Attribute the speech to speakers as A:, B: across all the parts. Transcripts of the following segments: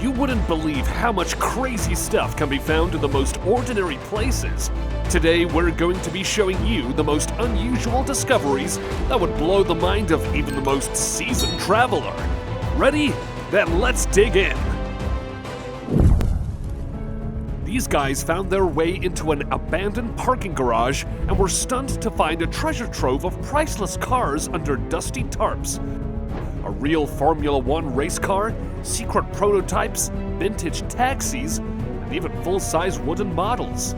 A: You wouldn't believe how much crazy stuff can be found in the most ordinary places. Today, we're going to be showing you the most unusual discoveries that would blow the mind of even the most seasoned traveler. Ready? Then let's dig in. These guys found their way into an abandoned parking garage and were stunned to find a treasure trove of priceless cars under dusty tarps. A real Formula One race car, secret prototypes, vintage taxis, and even full-size wooden models.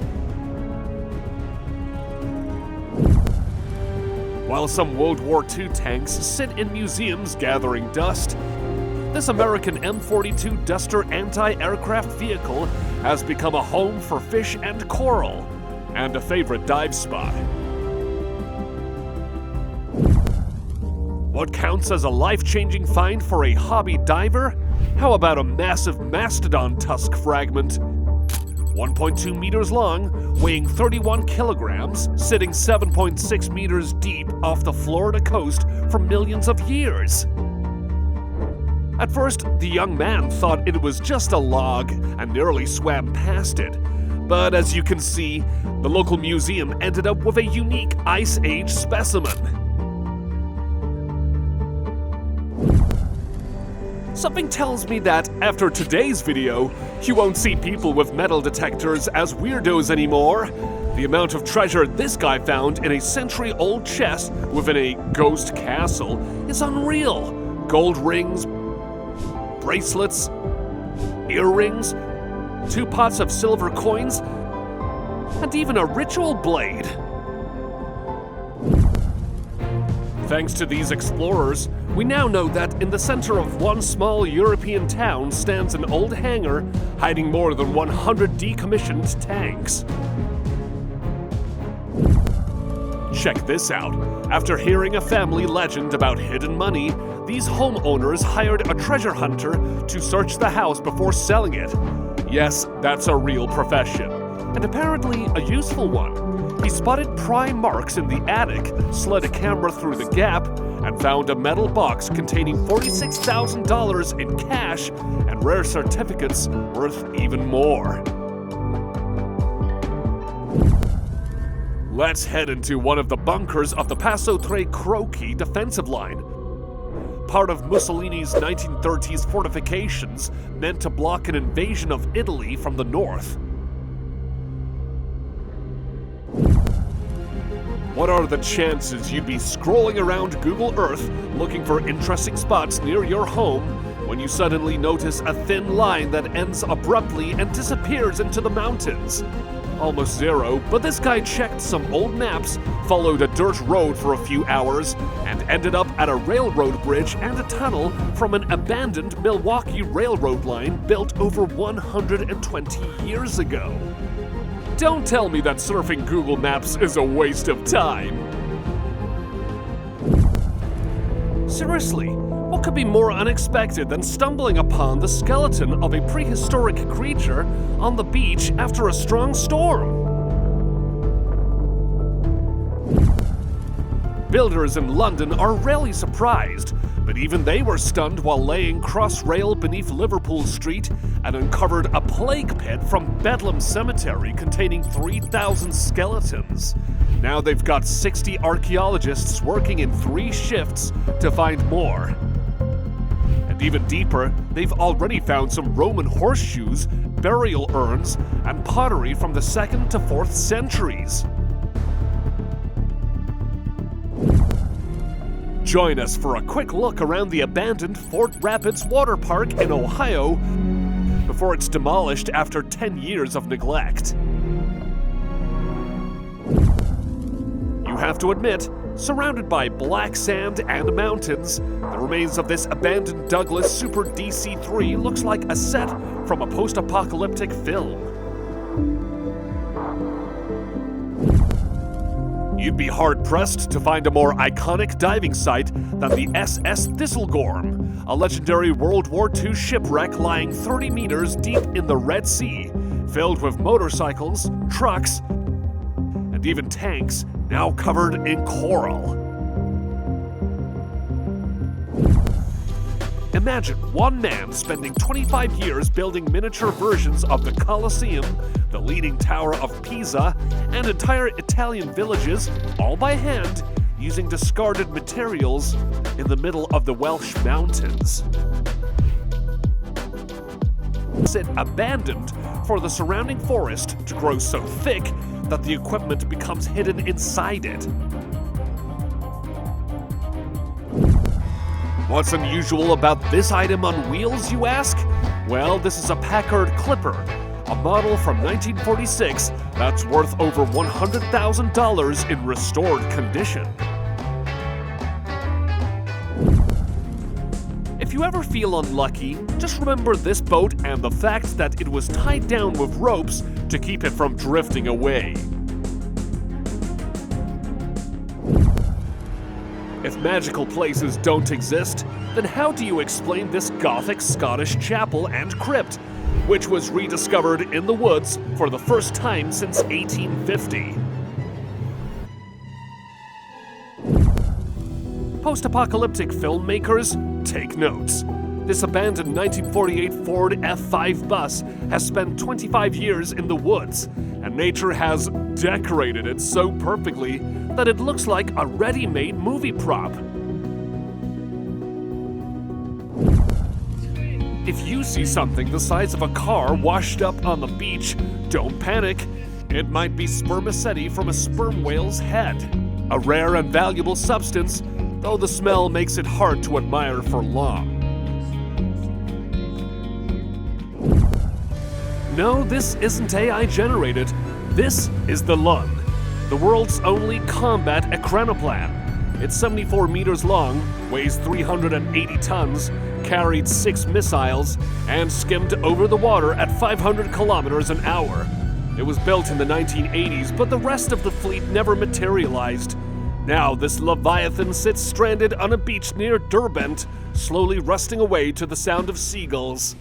A: While some World War II tanks sit in museums gathering dust, this American M42 Duster anti-aircraft vehicle has become a home for fish and coral, and a favorite dive spot. What counts as a life-changing find for a hobby diver? How about a massive mastodon tusk fragment? 1.2 meters long, weighing 31 kilograms, sitting 7.6 meters deep off the Florida coast for millions of years. At first, the young man thought it was just a log and nearly swam past it. But as you can see, the local museum ended up with a unique Ice Age specimen. Something tells me that after today's video, you won't see people with metal detectors as weirdos anymore. The amount of treasure this guy found in a century-old chest within a ghost castle is unreal. Gold rings, bracelets, earrings, 2 pots of silver coins, and even a ritual blade. Thanks to these explorers, we now know that in the center of one small European town stands an old hangar hiding more than 100 decommissioned tanks. Check this out. After hearing a family legend about hidden money, these homeowners hired a treasure hunter to search the house before selling it. Yes, that's a real profession, and apparently a useful one. He spotted prime marks in the attic, slid a camera through the gap, and found a metal box containing $46,000 in cash and rare certificates worth even more. Let's head into one of the bunkers of the Passo Tre Croci defensive line. Part of Mussolini's 1930s fortifications meant to block an invasion of Italy from the north. What are the chances you'd be scrolling around Google Earth looking for interesting spots near your home when you suddenly notice a thin line that ends abruptly and disappears into the mountains? Almost zero, but this guy checked some old maps, followed a dirt road for a few hours, and ended up at a railroad bridge and a tunnel from an abandoned Milwaukee railroad line built over 120 years ago. Don't tell me that surfing Google Maps is a waste of time. Seriously, what could be more unexpected than stumbling upon the skeleton of a prehistoric creature on the beach after a strong storm? Builders in London are rarely surprised, but even they were stunned while laying cross-rail beneath Liverpool Street and uncovered a plague pit from Bedlam Cemetery containing 3,000 skeletons. Now they've got 60 archaeologists working in 3 shifts to find more. And even deeper, they've already found some Roman horseshoes, burial urns, and pottery from the 2nd to 4th centuries. Join us for a quick look around the abandoned Fort Rapids Water Park in Ohio before it's demolished after 10 years of neglect. You have to admit, surrounded by black sand and mountains, the remains of this abandoned Douglas Super DC-3 looks like a set from a post-apocalyptic film. You'd be hard-pressed to find a more iconic diving site than the SS Thistlegorm, a legendary World War II shipwreck lying 30 meters deep in the Red Sea, filled with motorcycles, trucks, and even tanks now covered in coral. Imagine one man spending 25 years building miniature versions of the Colosseum, the Leaning Tower of Pisa, and entire Italian villages, all by hand, using discarded materials in the middle of the Welsh mountains. It abandoned for the surrounding forest to grow so thick that the equipment becomes hidden inside it. What's unusual about this item on wheels, you ask? Well, this is a Packard Clipper, a model from 1946 that's worth over $100,000 in restored condition. If you ever feel unlucky, just remember this boat and the fact that it was tied down with ropes to keep it from drifting away. If magical places don't exist, then how do you explain this Gothic Scottish chapel and crypt, which was rediscovered in the woods for the first time since 1850? Post-apocalyptic filmmakers, take notes. This abandoned 1948 Ford F5 bus has spent 25 years in the woods, and nature has decorated it so perfectly that it looks like a ready-made movie prop. If you see something the size of a car washed up on the beach, don't panic. It might be spermaceti from a sperm whale's head, a rare and valuable substance, though the smell makes it hard to admire for long. No, this isn't AI generated. This is the Lund, the world's only combat ekranoplan. It's 74 meters long, weighs 380 tons, carried 6 missiles, and skimmed over the water at 500 kilometers an hour. It was built in the 1980s, but the rest of the fleet never materialized. Now this Leviathan sits stranded on a beach near Derbent, slowly rusting away to the sound of seagulls.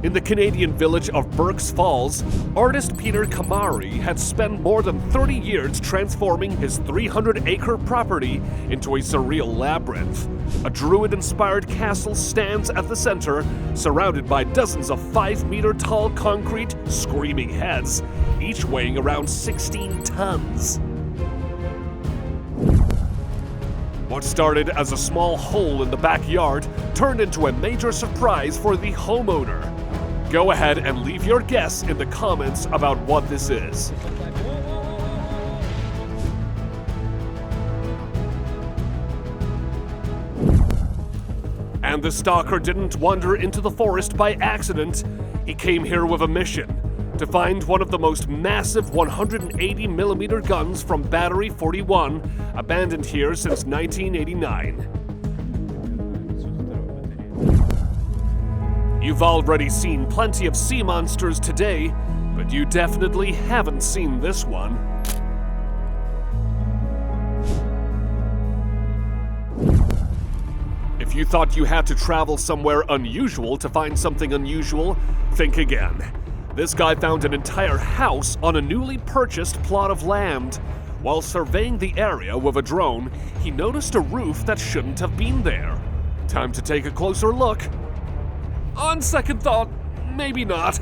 A: In the Canadian village of Burke's Falls, artist Peter Kamari had spent more than 30 years transforming his 300-acre property into a surreal labyrinth. A druid-inspired castle stands at the center, surrounded by dozens of 5-meter-tall concrete, screaming heads, each weighing around 16 tons. What started as a small hole in the backyard turned into a major surprise for the homeowner. Go ahead and leave your guess in the comments about what this is. And the stalker didn't wander into the forest by accident. He came here with a mission: to find one of the most massive 180mm guns from Battery 41, abandoned here since 1989. You've already seen plenty of sea monsters today, but you definitely haven't seen this one. If you thought you had to travel somewhere unusual to find something unusual, think again. This guy found an entire house on a newly purchased plot of land. While surveying the area with a drone, he noticed a roof that shouldn't have been there. Time to take a closer look. On second thought, maybe not.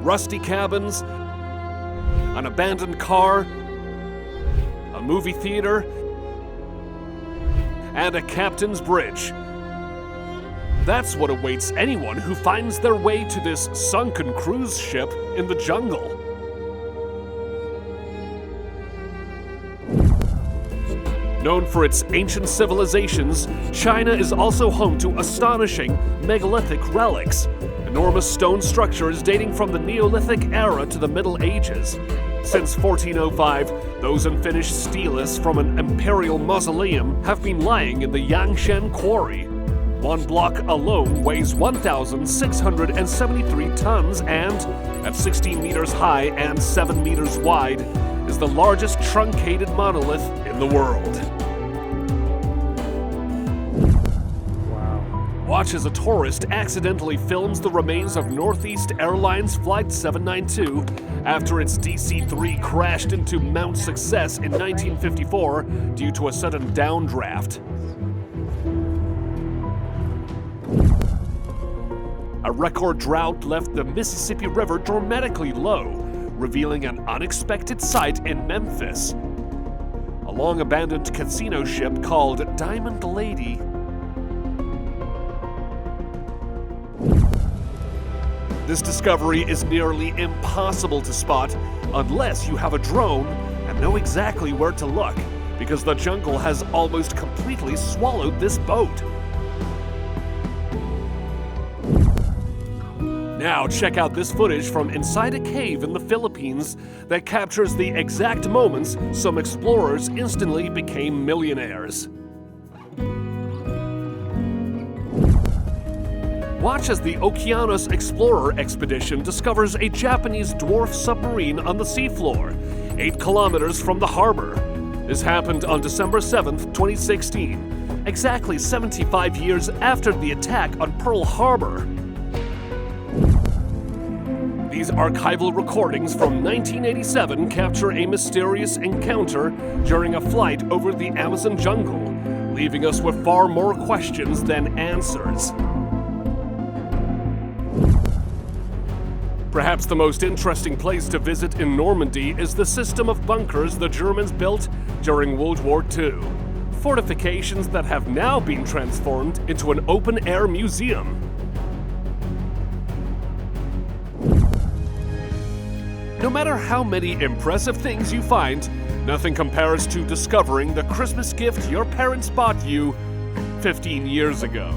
A: Rusty cabins, an abandoned car, a movie theater, and a captain's bridge. That's what awaits anyone who finds their way to this sunken cruise ship in the jungle. Known for its ancient civilizations, China is also home to astonishing megalithic relics, enormous stone structures dating from the Neolithic era to the Middle Ages. Since 1405, those unfinished stelis from an imperial mausoleum have been lying in the Yangshan Quarry. One block alone weighs 1,673 tons and, at 16 meters high and 7 meters wide, is the largest truncated monolith in the world.
B: Wow.
A: Watch as a tourist accidentally films the remains of Northeast Airlines Flight 792 after its DC-3 crashed into Mount Success in 1954 due to a sudden downdraft. A record drought left the Mississippi River dramatically low, revealing an unexpected sight in Memphis. A long-abandoned casino ship called Diamond Lady. This discovery is nearly impossible to spot unless you have a drone and know exactly where to look, because the jungle has almost completely swallowed this boat. Now check out this footage from inside a cave in the Philippines that captures the exact moments some explorers instantly became millionaires. Watch as the Okeanos Explorer expedition discovers a Japanese dwarf submarine on the seafloor, 8 kilometers from the harbor. This happened on December 7th, 2016, exactly 75 years after the attack on Pearl Harbor. These archival recordings from 1987 capture a mysterious encounter during a flight over the Amazon jungle, leaving us with far more questions than answers. Perhaps the most interesting place to visit in Normandy is the system of bunkers the Germans built during World War II. Fortifications that have now been transformed into an open-air museum. No matter how many impressive things you find, nothing compares to discovering the Christmas gift your parents bought you 15 years ago.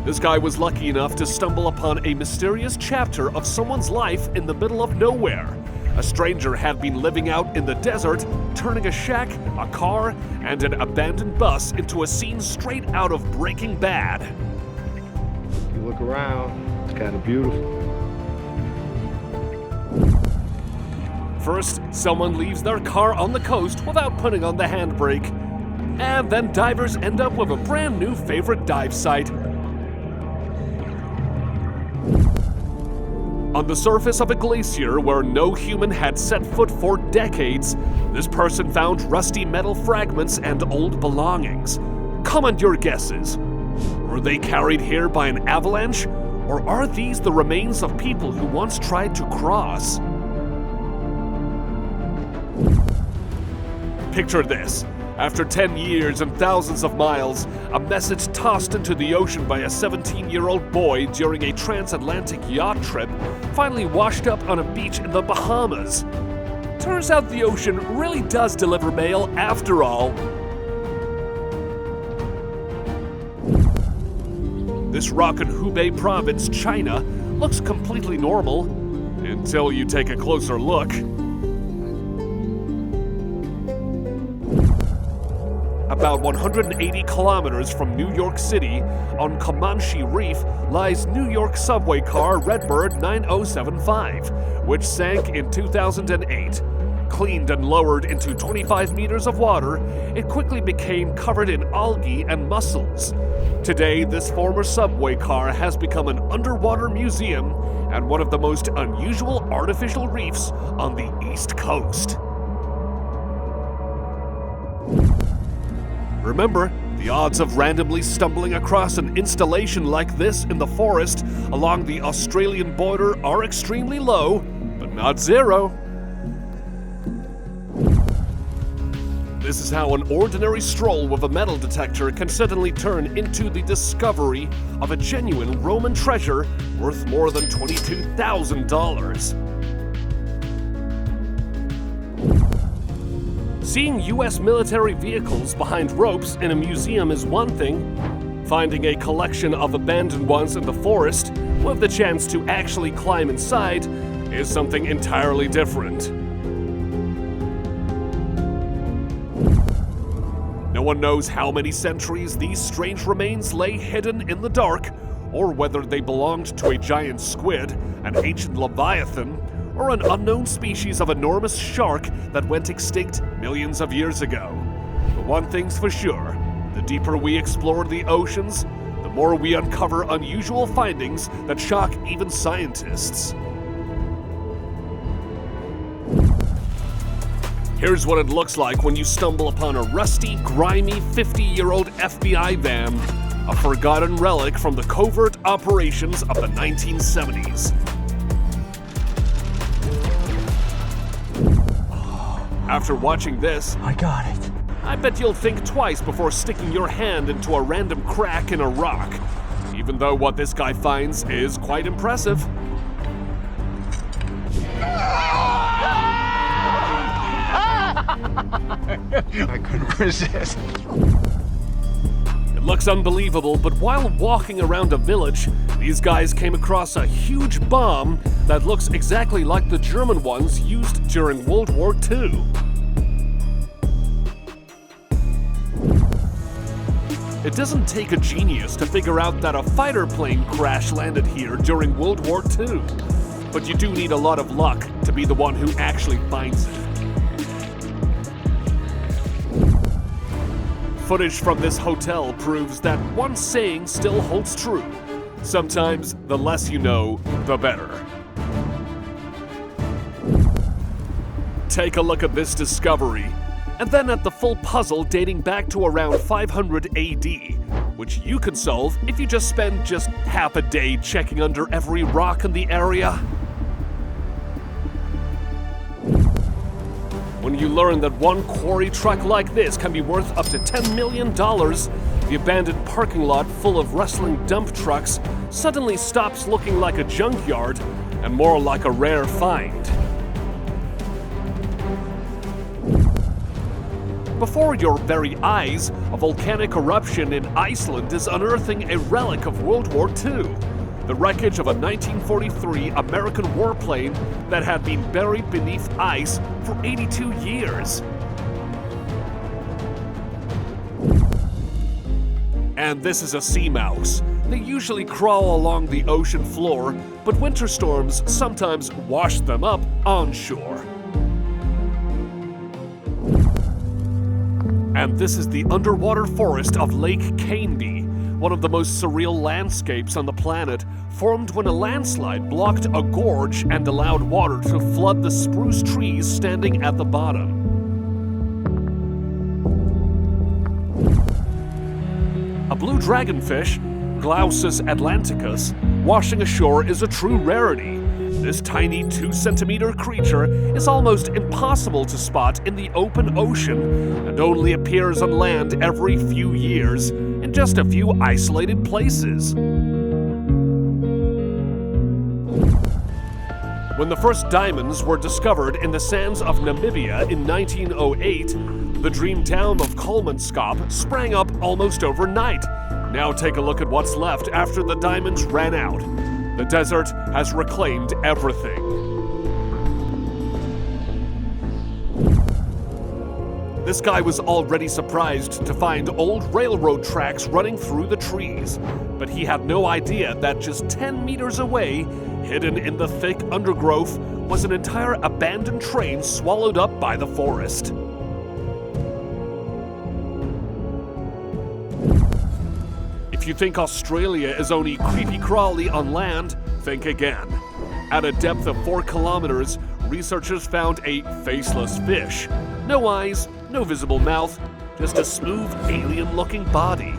A: This guy was lucky enough to stumble upon a mysterious chapter of someone's life in the middle of nowhere. A stranger had been living out in the desert, turning a shack, a car, and an abandoned bus into a scene straight out of Breaking Bad.
B: You look around, it's kind of beautiful.
A: First, someone leaves their car on the coast without putting on the handbrake. And then divers end up with a brand new favorite dive site. On the surface of a glacier where no human had set foot for decades, this person found rusty metal fragments and old belongings. Comment your guesses. Were they carried here by an avalanche, or are these the remains of people who once tried to cross? Picture this. After 10 years and thousands of miles, a message tossed into the ocean by a 17-year-old boy during a transatlantic yacht trip finally washed up on a beach in the Bahamas. Turns out the ocean really does deliver mail after all. This rock in Hubei province, China, looks completely normal until you take a closer look. About 180 kilometers from New York City, on Comanche Reef, lies New York subway car Redbird 9075, which sank in 2008. Cleaned and lowered into 25 meters of water, it quickly became covered in algae and mussels. Today, this former subway car has become an underwater museum and one of the most unusual artificial reefs on the East Coast. Remember, the odds of randomly stumbling across an installation like this in the forest along the Australian border are extremely low, but not zero. This is how an ordinary stroll with a metal detector can suddenly turn into the discovery of a genuine Roman treasure worth more than $22,000. Seeing U.S. military vehicles behind ropes in a museum is one thing. Finding a collection of abandoned ones in the forest with the chance to actually climb inside is something entirely different. No one knows how many centuries these strange remains lay hidden in the dark, or whether they belonged to a giant squid, an ancient leviathan, or an unknown species of enormous shark that went extinct millions of years ago. But one thing's for sure, the deeper we explore the oceans, the more we uncover unusual findings that shock even scientists. Here's what it looks like when you stumble upon a rusty, grimy 50-year-old FBI van, a forgotten relic from the covert operations of the 1970s. After watching this,
C: I got it.
A: I bet you'll think twice before sticking your hand into a random crack in a rock, even though what this guy finds is quite impressive.
C: I couldn't resist.
A: It looks unbelievable, but while walking around a village, these guys came across a huge bomb that looks exactly like the German ones used during World War II. It doesn't take a genius to figure out that a fighter plane crash landed here during World War II, but you do need a lot of luck to be the one who actually finds it. Footage from this hotel proves that one saying still holds true. Sometimes the less you know, the better. Take a look at this discovery, and then at the full puzzle dating back to around 500 AD, which you could solve if you just spend just half a day checking under every rock in the area. When you learn that one quarry truck like this can be worth up to $10 million, the abandoned parking lot full of rustling dump trucks suddenly stops looking like a junkyard and more like a rare find. Before your very eyes, a volcanic eruption in Iceland is unearthing a relic of World War II. The wreckage of a 1943 American warplane that had been buried beneath ice for 82 years. And this is a sea mouse. They usually crawl along the ocean floor, but winter storms sometimes wash them up on shore. And this is the underwater forest of Lake Canby, one of the most surreal landscapes on the planet, formed when a landslide blocked a gorge and allowed water to flood the spruce trees standing at the bottom. A blue dragonfish, Glaucus atlanticus, washing ashore is a true rarity. This tiny 2-centimeter creature is almost impossible to spot in the open ocean and only appears on land every few years in just a few isolated places. When the first diamonds were discovered in the sands of Namibia in 1908, the dream town of Kolmanskop sprang up almost overnight. Now take a look at what's left after the diamonds ran out. The desert has reclaimed everything. This guy was already surprised to find old railroad tracks running through the trees, but he had no idea that just 10 meters away, hidden in the thick undergrowth, was an entire abandoned train swallowed up by the forest. If you think Australia is only creepy-crawly on land, think again. At a depth of 4 kilometers, researchers found a faceless fish. No eyes, no visible mouth, just a smooth, alien-looking body.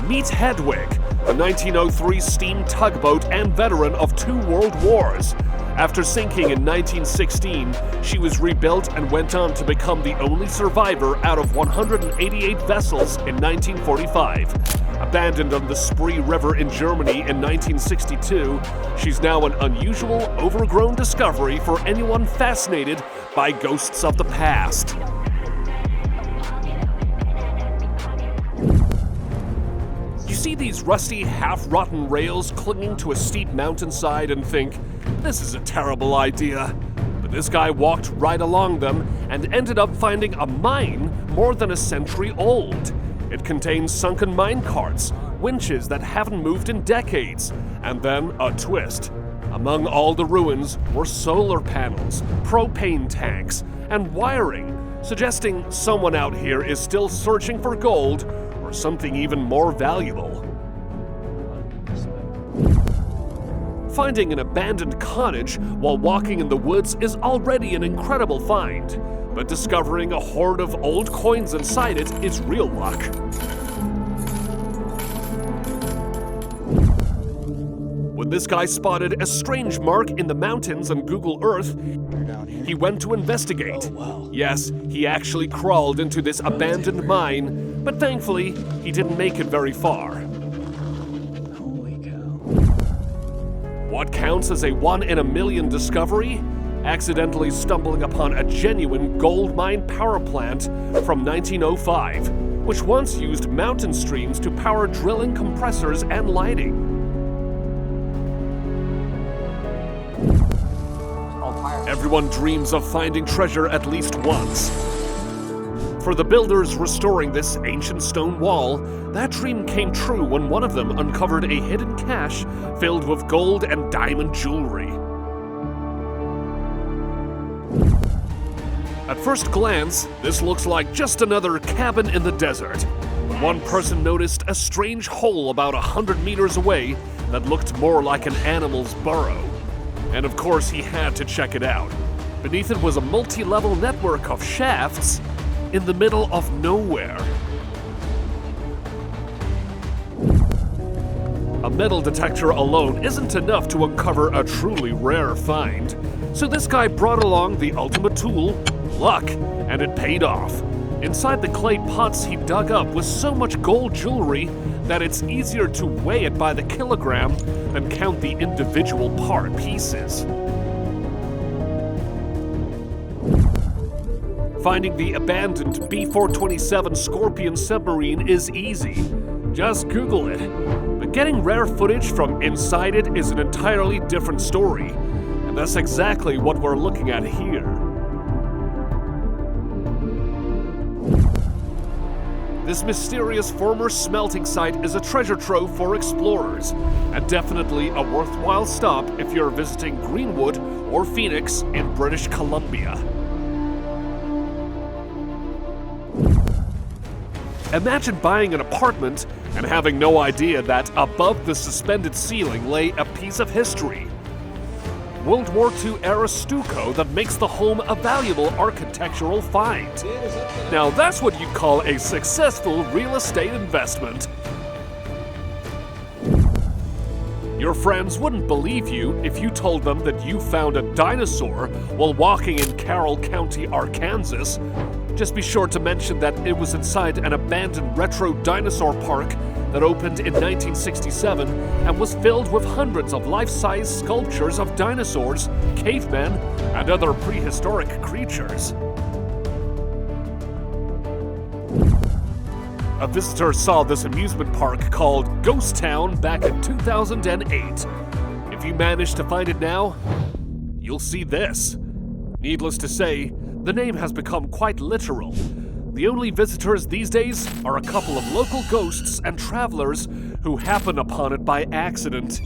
A: Meet Hedwig, a 1903 steam tugboat and veteran of 2 world wars. After sinking in 1916, she was rebuilt and went on to become the only survivor out of 188 vessels in 1945. Abandoned on the Spree River in Germany in 1962, she's now an unusual, overgrown discovery for anyone fascinated by ghosts of the past. You see these rusty, half-rotten rails clinging to a steep mountainside and think, this is a terrible idea. But this guy walked right along them and ended up finding a mine more than a century old. It contains sunken mine carts, winches that haven't moved in decades, and then a twist. Among all the ruins were solar panels, propane tanks, and wiring, suggesting someone out here is still searching for gold or something even more valuable. Finding an abandoned cottage while walking in the woods is already an incredible find, but discovering a hoard of old coins inside it is real luck. When this guy spotted a strange mark in the mountains on Google Earth, he went to investigate. Yes, he actually crawled into this abandoned mine, but thankfully, he didn't make it very far. What counts as a 1 in a million discovery? Accidentally stumbling upon a genuine gold mine power plant from 1905, which once used mountain streams to power drilling compressors and lighting. Everyone dreams of finding treasure at least once. For the builders restoring this ancient stone wall, that dream came true when one of them uncovered a hidden cache filled with gold and diamond jewelry. At first glance, this looks like just another cabin in the desert. But one person noticed a strange hole about 100 meters away that looked more like an animal's burrow. And of course, he had to check it out. Beneath it was a multi-level network of shafts in the middle of nowhere. A metal detector alone isn't enough to uncover a truly rare find. So this guy brought along the ultimate tool, luck, and it paid off. Inside the clay pots he dug up was so much gold jewelry that it's easier to weigh it by the kilogram than count the individual part pieces. Finding the abandoned B-427 Scorpion submarine is easy. Just Google it. But getting rare footage from inside it is an entirely different story. And that's exactly what we're looking at here. This mysterious former smelting site is a treasure trove for explorers, and definitely a worthwhile stop if you're visiting Greenwood or Phoenix in British Columbia. Imagine buying an apartment and having no idea that above the suspended ceiling lay a piece of history. World War II era stucco that makes the home a valuable architectural find. Now that's what you call a successful real estate investment. Your friends wouldn't believe you if you told them that you found a dinosaur while walking in Carroll County, Arkansas. Just be sure to mention that it was inside an abandoned retro dinosaur park that opened in 1967 and was filled with hundreds of life-size sculptures of dinosaurs, cavemen, and other prehistoric creatures. A visitor saw this amusement park called Ghost Town back in 2008. If you manage to find it now, you'll see this. Needless to say, the name has become quite literal. The only visitors these days are a couple of local ghosts and travelers who happen upon it by accident.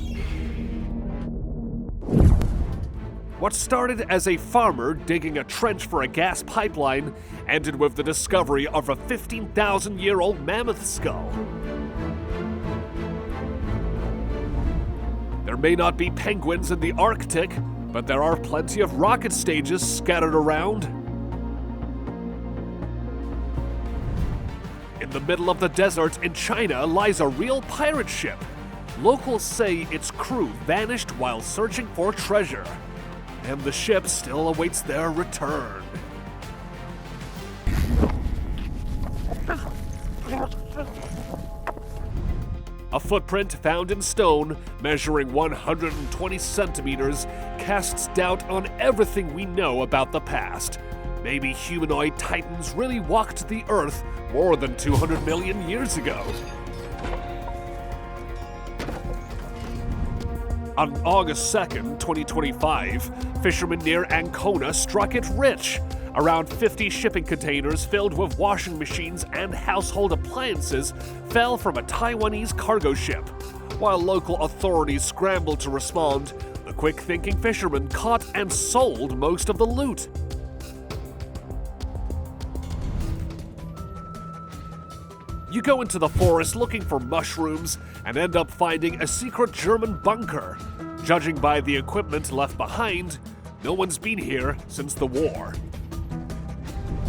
A: What started as a farmer digging a trench for a gas pipeline ended with the discovery of a 15,000-year-old mammoth skull. There may not be penguins in the Arctic, but there are plenty of rocket stages scattered around. In the middle of the desert in China lies a real pirate ship. Locals say its crew vanished while searching for treasure, and the ship still awaits their return. A footprint found in stone, measuring 120 centimeters, casts doubt on everything we know about the past. Maybe humanoid titans really walked the Earth more than 200 million years ago. On August 2nd, 2025, fishermen near Ancona struck it rich. Around 50 shipping containers filled with washing machines and household appliances fell from a Taiwanese cargo ship. While local authorities scrambled to respond, The quick-thinking fisherman caught and sold most of the loot. You go into the forest looking for mushrooms and end up finding a secret German bunker. Judging by the equipment left behind, no one's been here since the war.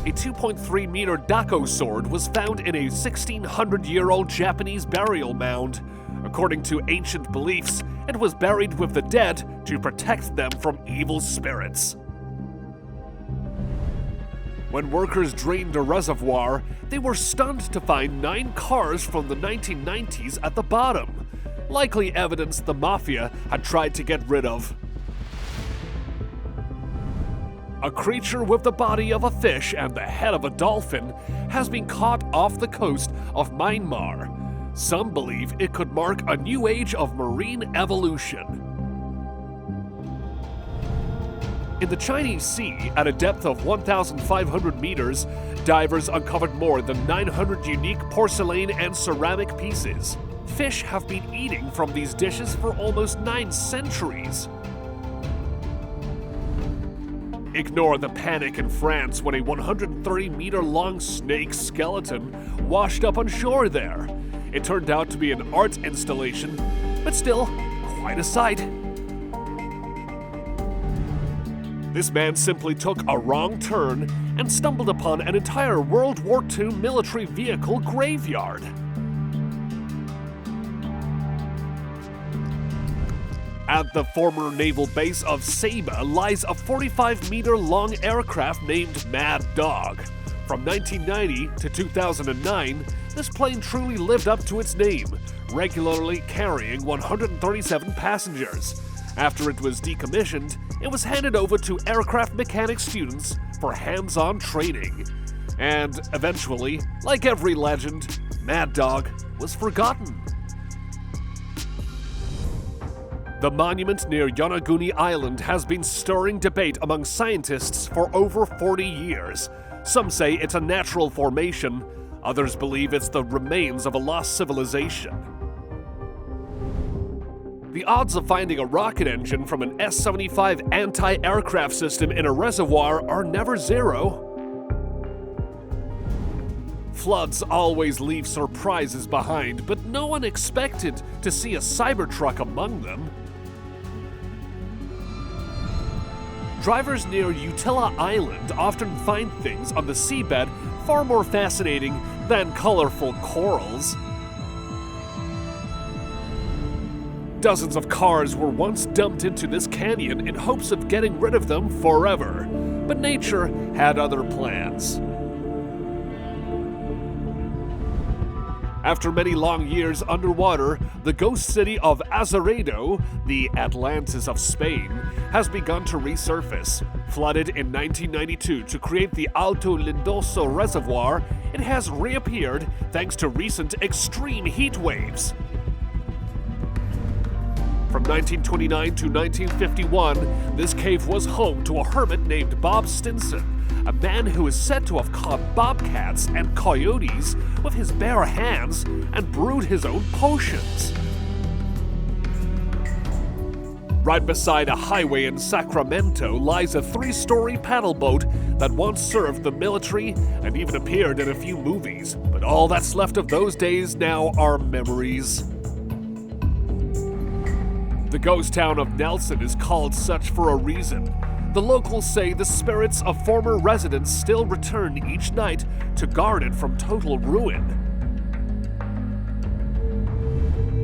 A: A 2.3-meter Dako sword was found in a 1,600-year-old Japanese burial mound. According to ancient beliefs, it was buried with the dead to protect them from evil spirits. When workers drained a reservoir, they were stunned to find 9 cars from the 1990s at the bottom, likely evidence the mafia had tried to get rid of. A creature with the body of a fish and the head of a dolphin has been caught off the coast of Myanmar. Some believe it could mark a new age of marine evolution. In the Chinese Sea, at a depth of 1,500 meters, divers uncovered more than 900 unique porcelain and ceramic pieces. Fish have been eating from these dishes for almost 9 centuries. Ignore the panic in France when a 130-meter-long snake skeleton washed up on shore there. It turned out to be an art installation, but still, quite a sight. This man simply took a wrong turn and stumbled upon an entire World War II military vehicle graveyard. At the former naval base of Saba lies a 45-meter-long aircraft named Mad Dog. From 1990 to 2009, this plane truly lived up to its name, regularly carrying 137 passengers. After it was decommissioned, it was handed over to aircraft mechanic students for hands-on training. And eventually, like every legend, Mad Dog was forgotten. The monument near Yonaguni Island has been stirring debate among scientists for over 40 years. Some say it's a natural formation, others believe it's the remains of a lost civilization. The odds of finding a rocket engine from an S-75 anti-aircraft system in a reservoir are never zero. Floods always leave surprises behind, but no one expected to see a Cybertruck among them. Drivers near Utila Island often find things on the seabed far more fascinating than colorful corals. Dozens of cars were once dumped into this canyon in hopes of getting rid of them forever, but nature had other plans. After many long years underwater, the ghost city of Azeredo, the Atlantis of Spain, has begun to resurface. Flooded in 1992 to create the Alto Lindoso Reservoir, it has reappeared thanks to recent extreme heat waves. From 1929 to 1951, this cave was home to a hermit named Bob Stinson, a man who is said to have caught bobcats and coyotes with his bare hands and brewed his own potions. Right beside a highway in Sacramento lies a 3-story paddle boat that once served the military and even appeared in a few movies, but all that's left of those days now are memories. The ghost town of Nelson is called such for a reason. The locals say the spirits of former residents still return each night to guard it from total ruin.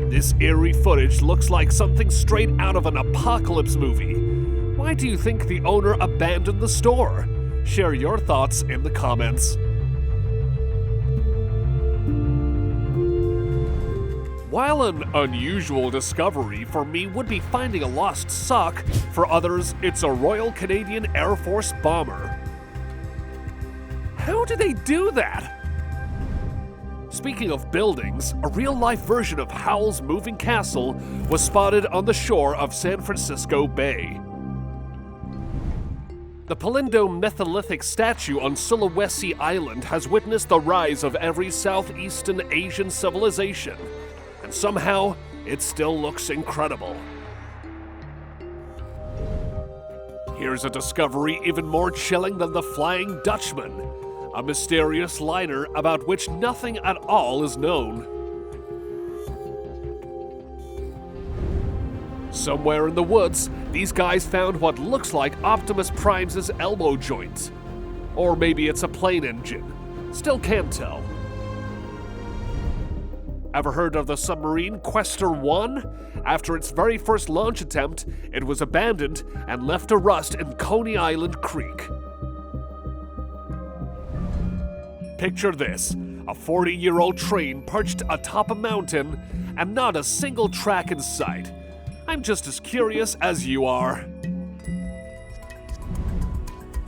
A: This eerie footage looks like something straight out of an apocalypse movie. Why do you think the owner abandoned the store? Share your thoughts in the comments. While an unusual discovery for me would be finding a lost sock, for others it's a Royal Canadian Air Force bomber. How do they do that? Speaking of buildings, a real-life version of Howl's Moving Castle was spotted on the shore of San Francisco Bay. The Palindo Metholithic statue on Sulawesi Island has witnessed the rise of every Southeastern Asian civilization. And somehow, it still looks incredible. Here's a discovery even more chilling than the Flying Dutchman, a mysterious liner about which nothing at all is known. Somewhere in the woods, these guys found what looks like Optimus Prime's elbow joint. Or maybe it's a plane engine. Still can't tell. Ever heard of the submarine Questor 1? After its very first launch attempt, it was abandoned and left to rust in Coney Island Creek. Picture this, a 40-year-old train perched atop a mountain and not a single track in sight. I'm just as curious as you are.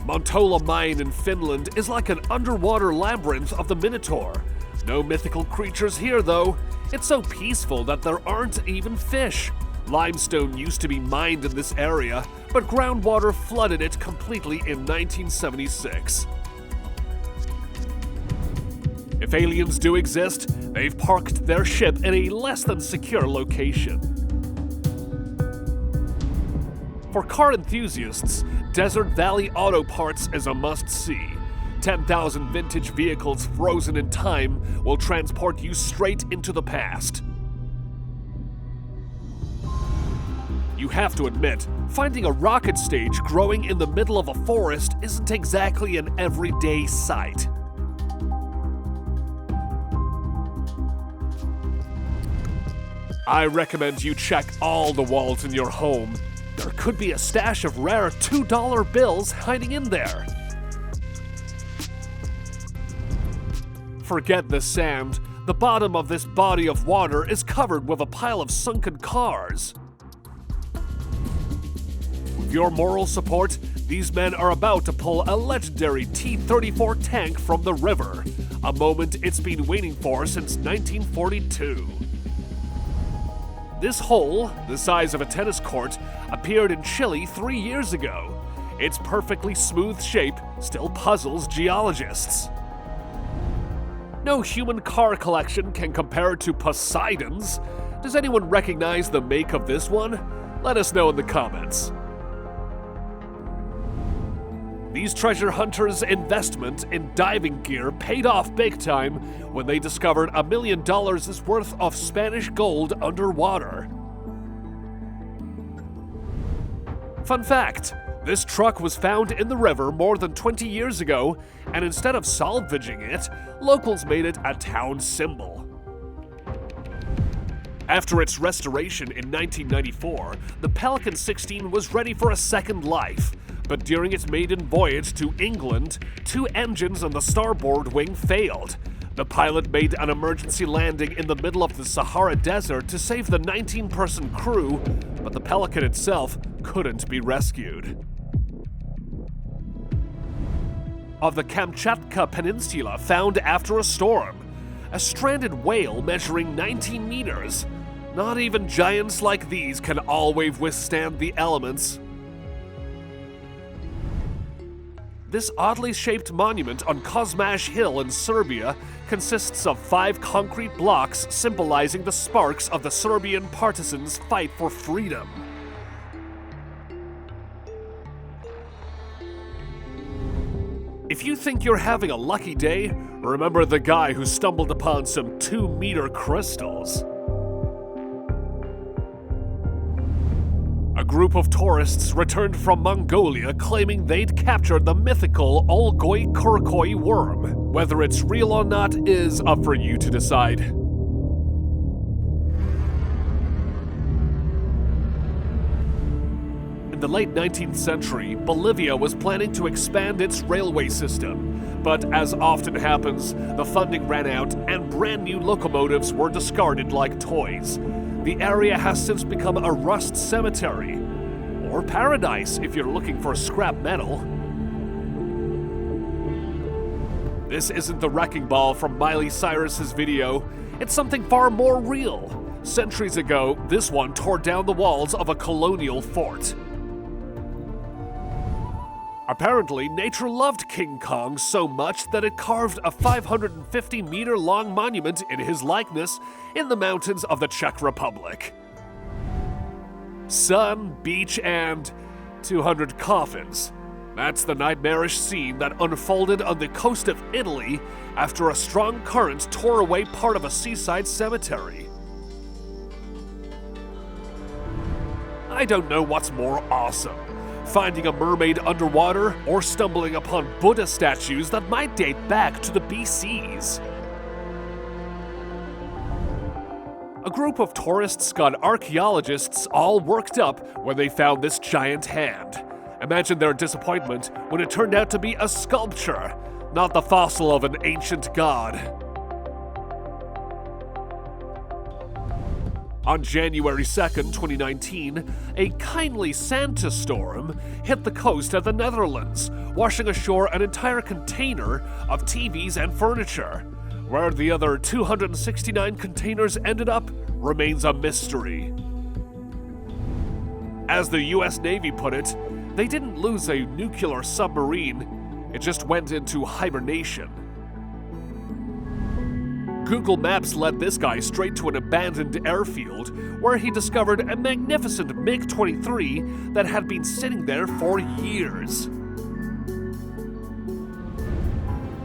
A: Montola Mine in Finland is like an underwater labyrinth of the Minotaur. No mythical creatures here though. It's so peaceful that there aren't even fish. Limestone used to be mined in this area, but groundwater flooded it completely in 1976. If aliens do exist, they've parked their ship in a less than secure location. For car enthusiasts, Desert Valley Auto Parts is a must-see. 10,000 vintage vehicles frozen in time will transport you straight into the past. You have to admit, finding a rocket stage growing in the middle of a forest isn't exactly an everyday sight. I recommend you check all the walls in your home. There could be a stash of rare $2 bills hiding in there. Forget the sand. The bottom of this body of water is covered with a pile of sunken cars. With your moral support, these men are about to pull a legendary T-34 tank from the river, a moment it's been waiting for since 1942. This hole, the size of a tennis court, appeared in Chile 3 years ago. Its perfectly smooth shape still puzzles geologists. No human car collection can compare to Poseidon's. Does anyone recognize the make of this one? Let us know in the comments. These treasure hunters' investment in diving gear paid off big time when they discovered $1 million worth of Spanish gold underwater. Fun fact, this truck was found in the river more than 20 years ago, and instead of salvaging it, locals made it a town symbol. After its restoration in 1994, the Pelican 16 was ready for a second life. But during its maiden voyage to England, 2 engines on the starboard wing failed. The pilot made an emergency landing in the middle of the Sahara Desert to save the 19-person crew, but the Pelican itself couldn't be rescued. Of the Kamchatka Peninsula found after a storm, a stranded whale measuring 19 meters. Not even giants like these can always withstand the elements. This oddly shaped monument on Kosmash Hill in Serbia consists of 5 concrete blocks symbolizing the sparks of the Serbian partisans' fight for freedom. If you think you're having a lucky day, remember the guy who stumbled upon some 2-meter crystals. A group of tourists returned from Mongolia claiming they'd captured the mythical Olgoi Kurkoi worm. Whether it's real or not is up for you to decide. In the late 19th century, Bolivia was planning to expand its railway system. But as often happens, the funding ran out and brand new locomotives were discarded like toys. The area has since become a rust cemetery, or paradise if you're looking for scrap metal. This isn't the wrecking ball from Miley Cyrus's video, it's something far more real. Centuries ago, this one tore down the walls of a colonial fort. Apparently, nature loved King Kong so much that it carved a 550-meter-long monument in his likeness in the mountains of the Czech Republic. Sun, beach, and 200 coffins. That's the nightmarish scene that unfolded on the coast of Italy after a strong current tore away part of a seaside cemetery. I don't know what's more awesome, finding a mermaid underwater or stumbling upon Buddha statues that might date back to the BCs. A group of tourists got archaeologists all worked up when they found this giant hand. Imagine their disappointment when it turned out to be a sculpture, not the fossil of an ancient god. On January 2nd, 2019, a kindly Santa storm hit the coast of the Netherlands, washing ashore an entire container of TVs and furniture. Where the other 269 containers ended up remains a mystery. As the US Navy put it, they didn't lose a nuclear submarine, it just went into hibernation. Google Maps led this guy straight to an abandoned airfield where he discovered a magnificent MiG-23 that had been sitting there for years.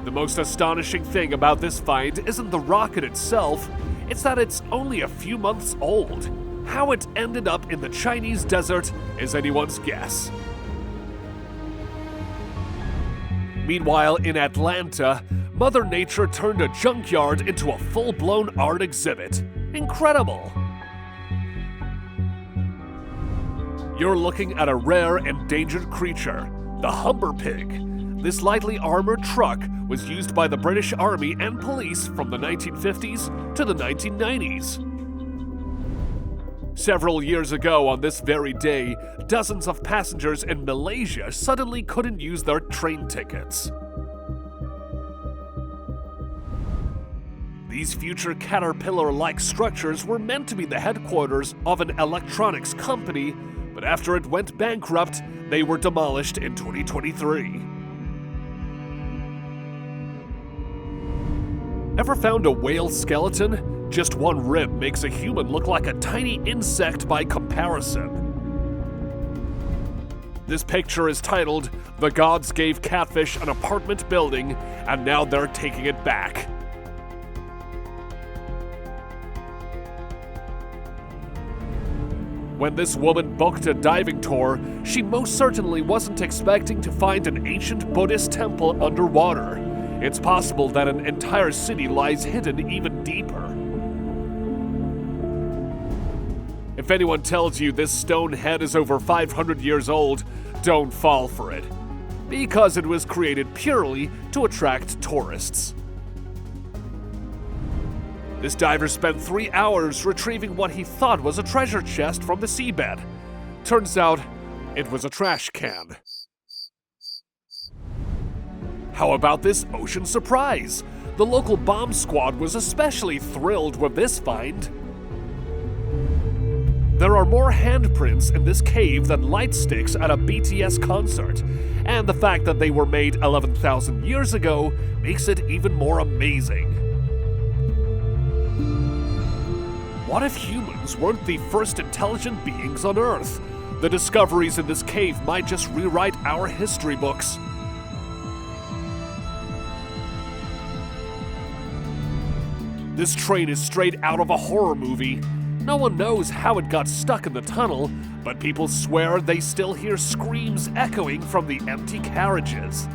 A: The most astonishing thing about this find isn't the rocket itself, it's that it's only a few months old. How it ended up in the Chinese desert is anyone's guess. Meanwhile, in Atlanta, Mother Nature turned a junkyard into a full-blown art exhibit. Incredible! You're looking at a rare endangered creature, the Humber Pig. This lightly armored truck was used by the British Army and police from the 1950s to the 1990s. Several years ago on this very day, dozens of passengers in Malaysia suddenly couldn't use their train tickets. These future caterpillar-like structures were meant to be the headquarters of an electronics company, but after it went bankrupt, they were demolished in 2023. Ever found a whale skeleton? Just one rib makes a human look like a tiny insect by comparison. This picture is titled, "The Gods Gave Catfish an Apartment Building, and Now They're Taking It Back." When this woman booked a diving tour, she most certainly wasn't expecting to find an ancient Buddhist temple underwater. It's possible that an entire city lies hidden even deeper. If anyone tells you this stone head is over 500 years old, don't fall for it, because it was created purely to attract tourists. This diver spent 3 hours retrieving what he thought was a treasure chest from the seabed. Turns out, it was a trash can. How about this ocean surprise? The local bomb squad was especially thrilled with this find. There are more handprints in this cave than light sticks at a BTS concert, and the fact that they were made 11,000 years ago makes it even more amazing. What if humans weren't the first intelligent beings on Earth? The discoveries in this cave might just rewrite our history books. This train is straight out of a horror movie. No one knows how it got stuck in the tunnel, but people swear they still hear screams echoing from the empty carriages.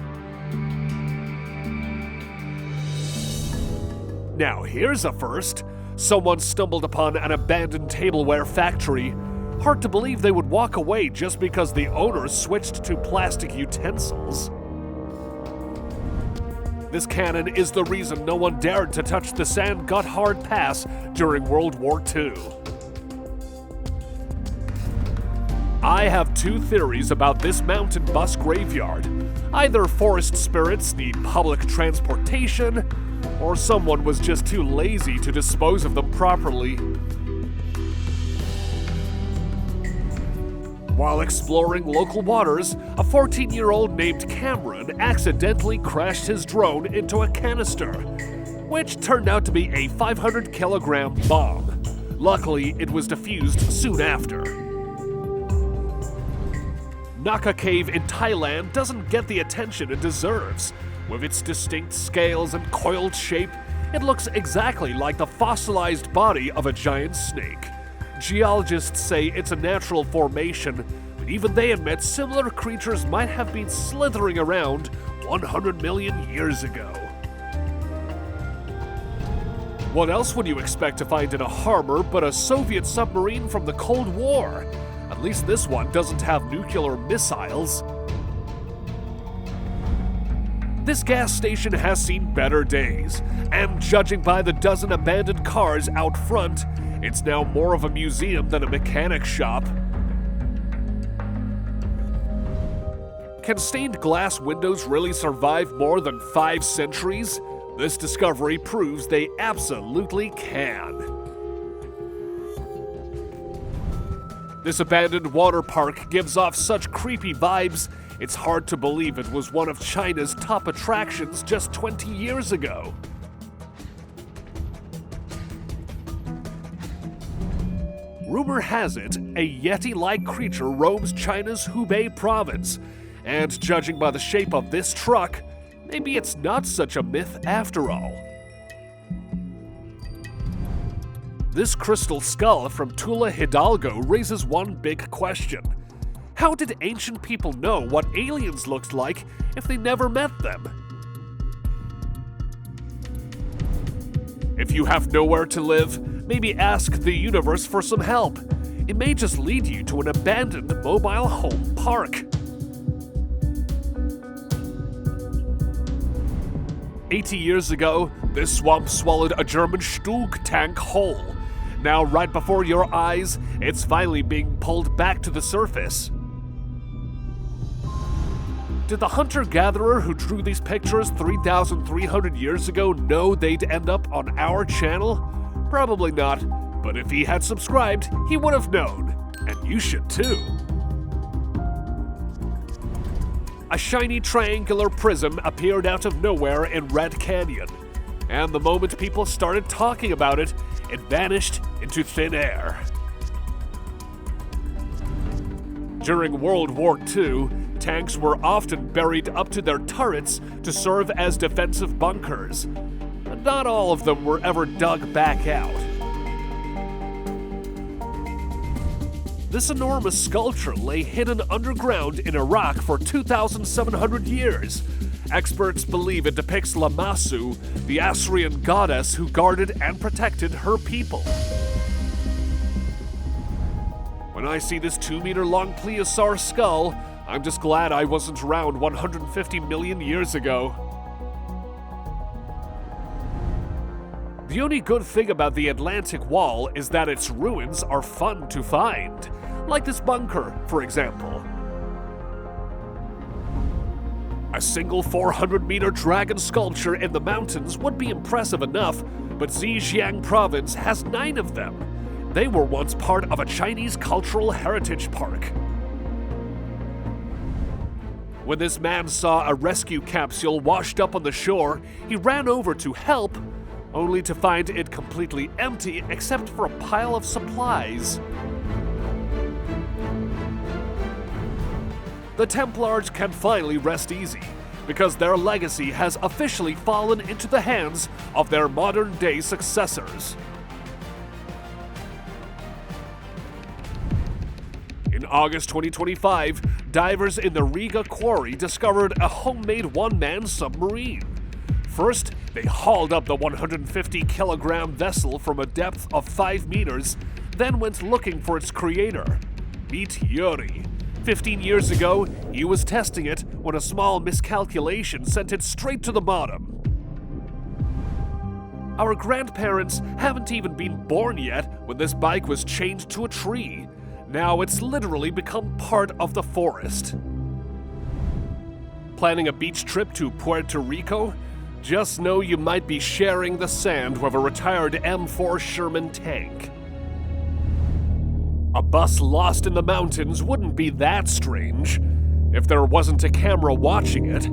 A: Now here's a first. Someone stumbled upon an abandoned tableware factory. Hard to believe they would walk away just because the owners switched to plastic utensils. This cannon is the reason no one dared to touch the San Gotthard Pass during World War II. I have two theories about this mountain bus graveyard. Either forest spirits need public transportation, or someone was just too lazy to dispose of them properly. While exploring local waters, a 14-year-old named Cameron accidentally crashed his drone into a canister, which turned out to be a 500-kilogram bomb. Luckily, it was defused soon after. Naka Cave in Thailand doesn't get the attention it deserves. With its distinct scales and coiled shape, it looks exactly like the fossilized body of a giant snake. Geologists say it's a natural formation, but even they admit similar creatures might have been slithering around 100 million years ago. What else would you expect to find in a harbor but a Soviet submarine from the Cold War? At least this one doesn't have nuclear missiles. This gas station has seen better days, and judging by the dozen abandoned cars out front, it's now more of a museum than a mechanic shop. Can stained glass windows really survive more than 5 centuries? This discovery proves they absolutely can. This abandoned water park gives off such creepy vibes, it's hard to believe it was one of China's top attractions just 20 years ago. Rumor has it, a Yeti-like creature roams China's Hubei province, and judging by the shape of this truck, maybe it's not such a myth after all. This crystal skull from Tula Hidalgo raises one big question. How did ancient people know what aliens looked like if they never met them? If you have nowhere to live, maybe ask the universe for some help. It may just lead you to an abandoned mobile home park. 80 years ago, this swamp swallowed a German Stug tank whole. Now, right before your eyes, it's finally being pulled back to the surface. Did the hunter-gatherer who drew these pictures 3,300 years ago know they'd end up on our channel? Probably not, but if he had subscribed, he would have known. And you should too. A shiny triangular prism appeared out of nowhere in Red Canyon, and the moment people started talking about it, it vanished into thin air. During World War II, tanks were often buried up to their turrets to serve as defensive bunkers, but not all of them were ever dug back out. This enormous sculpture lay hidden underground in Iraq for 2,700 years. Experts believe it depicts Lamassu, the Assyrian goddess who guarded and protected her people. When I see this 2-meter-long plesiosaur skull, I'm just glad I wasn't around 150 million years ago. The only good thing about the Atlantic Wall is that its ruins are fun to find, like this bunker, for example. A single 400-meter dragon sculpture in the mountains would be impressive enough, but Zhejiang province has 9 of them. They were once part of a Chinese cultural heritage park. When this man saw a rescue capsule washed up on the shore, he ran over to help, only to find it completely empty except for a pile of supplies. The Templars can finally rest easy, because their legacy has officially fallen into the hands of their modern-day successors. In August 2025, divers in the Riga quarry discovered a homemade one-man submarine. First, they hauled up the 150-kilogram vessel from a depth of 5 meters, then went looking for its creator. Meet Yuri. 15 years ago, he was testing it when a small miscalculation sent it straight to the bottom. Our grandparents haven't even been born yet when this bike was chained to a tree. Now it's literally become part of the forest. Planning a beach trip to Puerto Rico? Just know you might be sharing the sand with a retired M4 Sherman tank. A bus lost in the mountains wouldn't be that strange if there wasn't a camera watching it.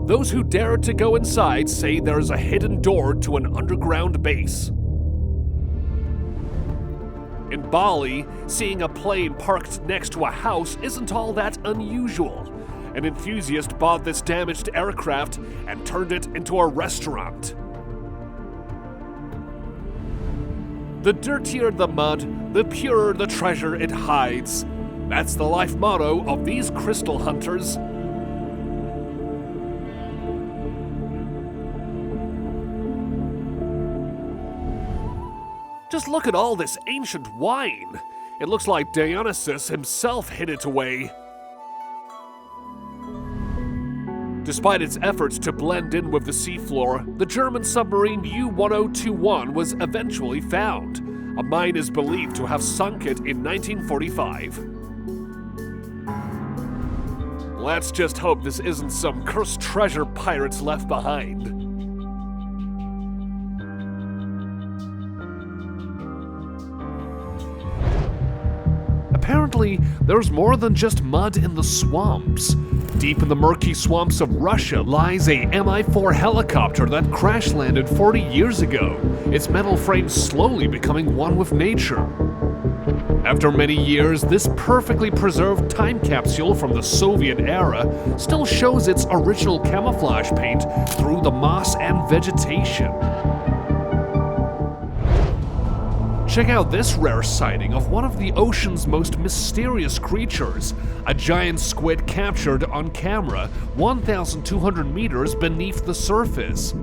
A: Those who dared to go inside say there's a hidden door to an underground base. In Bali, seeing a plane parked next to a house isn't all that unusual. An enthusiast bought this damaged aircraft and turned it into a restaurant. The dirtier the mud, the purer the treasure it hides. That's the life motto of these crystal hunters. Just look at all this ancient wine. It looks like Dionysus himself hid it away. Despite its efforts to blend in with the seafloor, the German submarine U-1021 was eventually found. A mine is believed to have sunk it in 1945. Let's just hope this isn't some cursed treasure pirates left behind. Apparently, there's more than just mud in the swamps. Deep in the murky swamps of Russia lies a Mi-4 helicopter that crash-landed 40 years ago, its metal frame slowly becoming one with nature. After many years, this perfectly preserved time capsule from the Soviet era still shows its original camouflage paint through the moss and vegetation. Check out this rare sighting of one of the ocean's most mysterious creatures, a giant squid captured on camera 1,200 meters beneath the surface.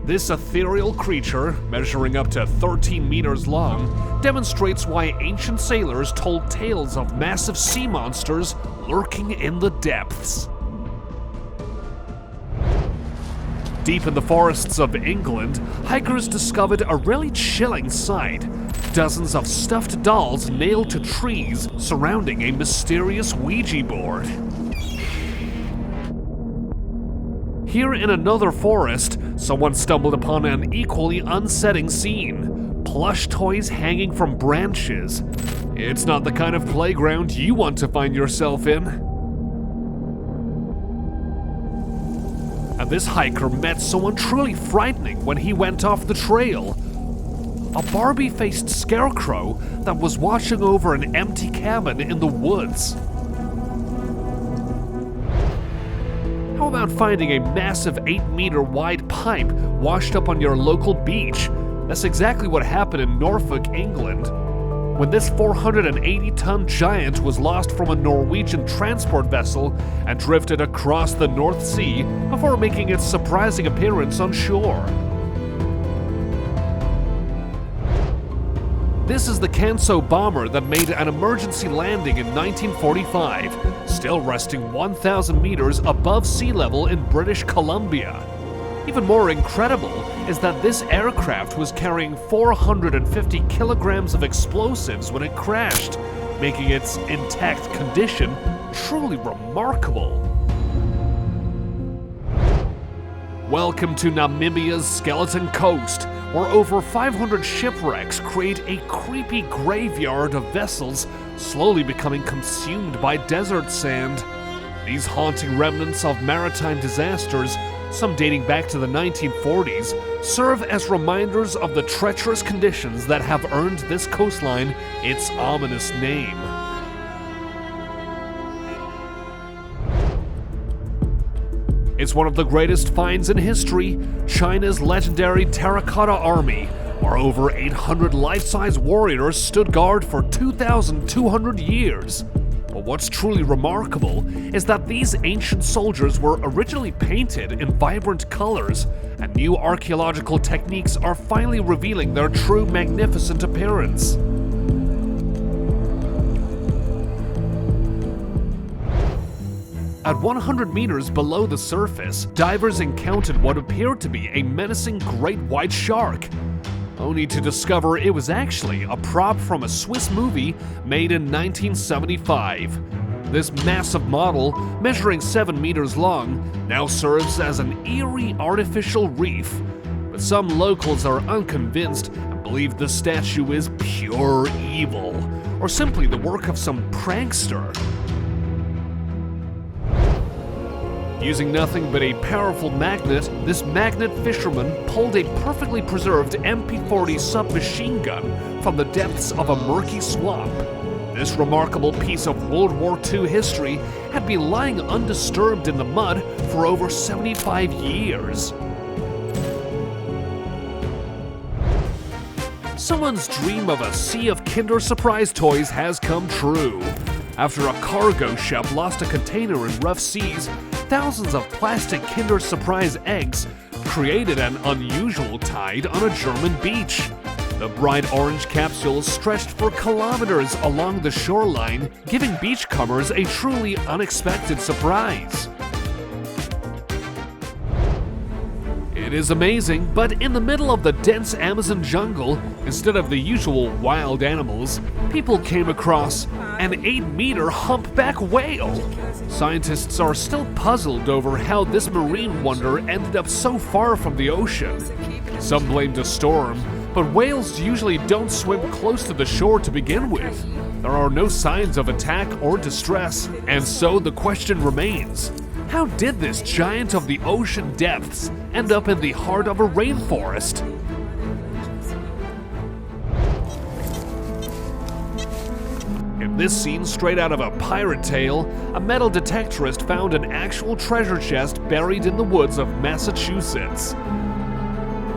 A: This ethereal creature, measuring up to 13 meters long, demonstrates why ancient sailors told tales of massive sea monsters lurking in the depths. Deep in the forests of England, hikers discovered a really chilling sight. Dozens of stuffed dolls nailed to trees surrounding a mysterious Ouija board. Here in another forest, someone stumbled upon an equally unsettling scene. Plush toys hanging from branches. It's not the kind of playground you want to find yourself in. And this hiker met someone truly frightening when he went off the trail. A Barbie-faced scarecrow that was watching over an empty cabin in the woods. How about finding a massive 8-meter wide pipe washed up on your local beach? That's exactly what happened in Norfolk, England. When this 480-ton giant was lost from a Norwegian transport vessel and drifted across the North Sea before making its surprising appearance on shore. This is the Canso bomber that made an emergency landing in 1945, still resting 1,000 meters above sea level in British Columbia. Even more incredible is that this aircraft was carrying 450 kilograms of explosives when it crashed, making its intact condition truly remarkable. Welcome to Namibia's Skeleton Coast, where over 500 shipwrecks create a creepy graveyard of vessels slowly becoming consumed by desert sand. These haunting remnants of maritime disasters, some dating back to the 1940s, serve as reminders of the treacherous conditions that have earned this coastline its ominous name. It's one of the greatest finds in history, China's legendary Terracotta Army, where over 800 life-size warriors stood guard for 2,200 years. But what's truly remarkable is that these ancient soldiers were originally painted in vibrant colors, and new archaeological techniques are finally revealing their true magnificent appearance. At 100 meters below the surface, divers encountered what appeared to be a menacing great white shark, only to discover it was actually a prop from a Swiss movie made in 1975. This massive model, measuring 7 meters long, now serves as an eerie artificial reef, but some locals are unconvinced and believe the statue is pure evil, or simply the work of some prankster. Using nothing but a powerful magnet, this magnet fisherman pulled a perfectly preserved MP-40 submachine gun from the depths of a murky swamp. This remarkable piece of World War II history had been lying undisturbed in the mud for over 75 years. Someone's dream of a sea of Kinder Surprise toys has come true. After a cargo ship lost a container in rough seas, thousands of plastic Kinder Surprise eggs created an unusual tide on a German beach. The bright orange capsules stretched for kilometers along the shoreline, giving beachcombers a truly unexpected surprise. It is amazing, but in the middle of the dense Amazon jungle, instead of the usual wild animals, people came across an 8-meter humpback whale. Scientists are still puzzled over how this marine wonder ended up so far from the ocean. Some blamed a storm, but whales usually don't swim close to the shore to begin with. There are no signs of attack or distress, and so the question remains: how did this giant of the ocean depths end up in the heart of a rainforest? In this scene straight out of a pirate tale, a metal detectorist found an actual treasure chest buried in the woods of Massachusetts.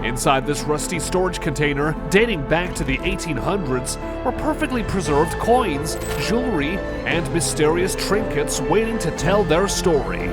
A: Inside this rusty storage container, dating back to the 1800s, were perfectly preserved coins, jewelry, and mysterious trinkets waiting to tell their story.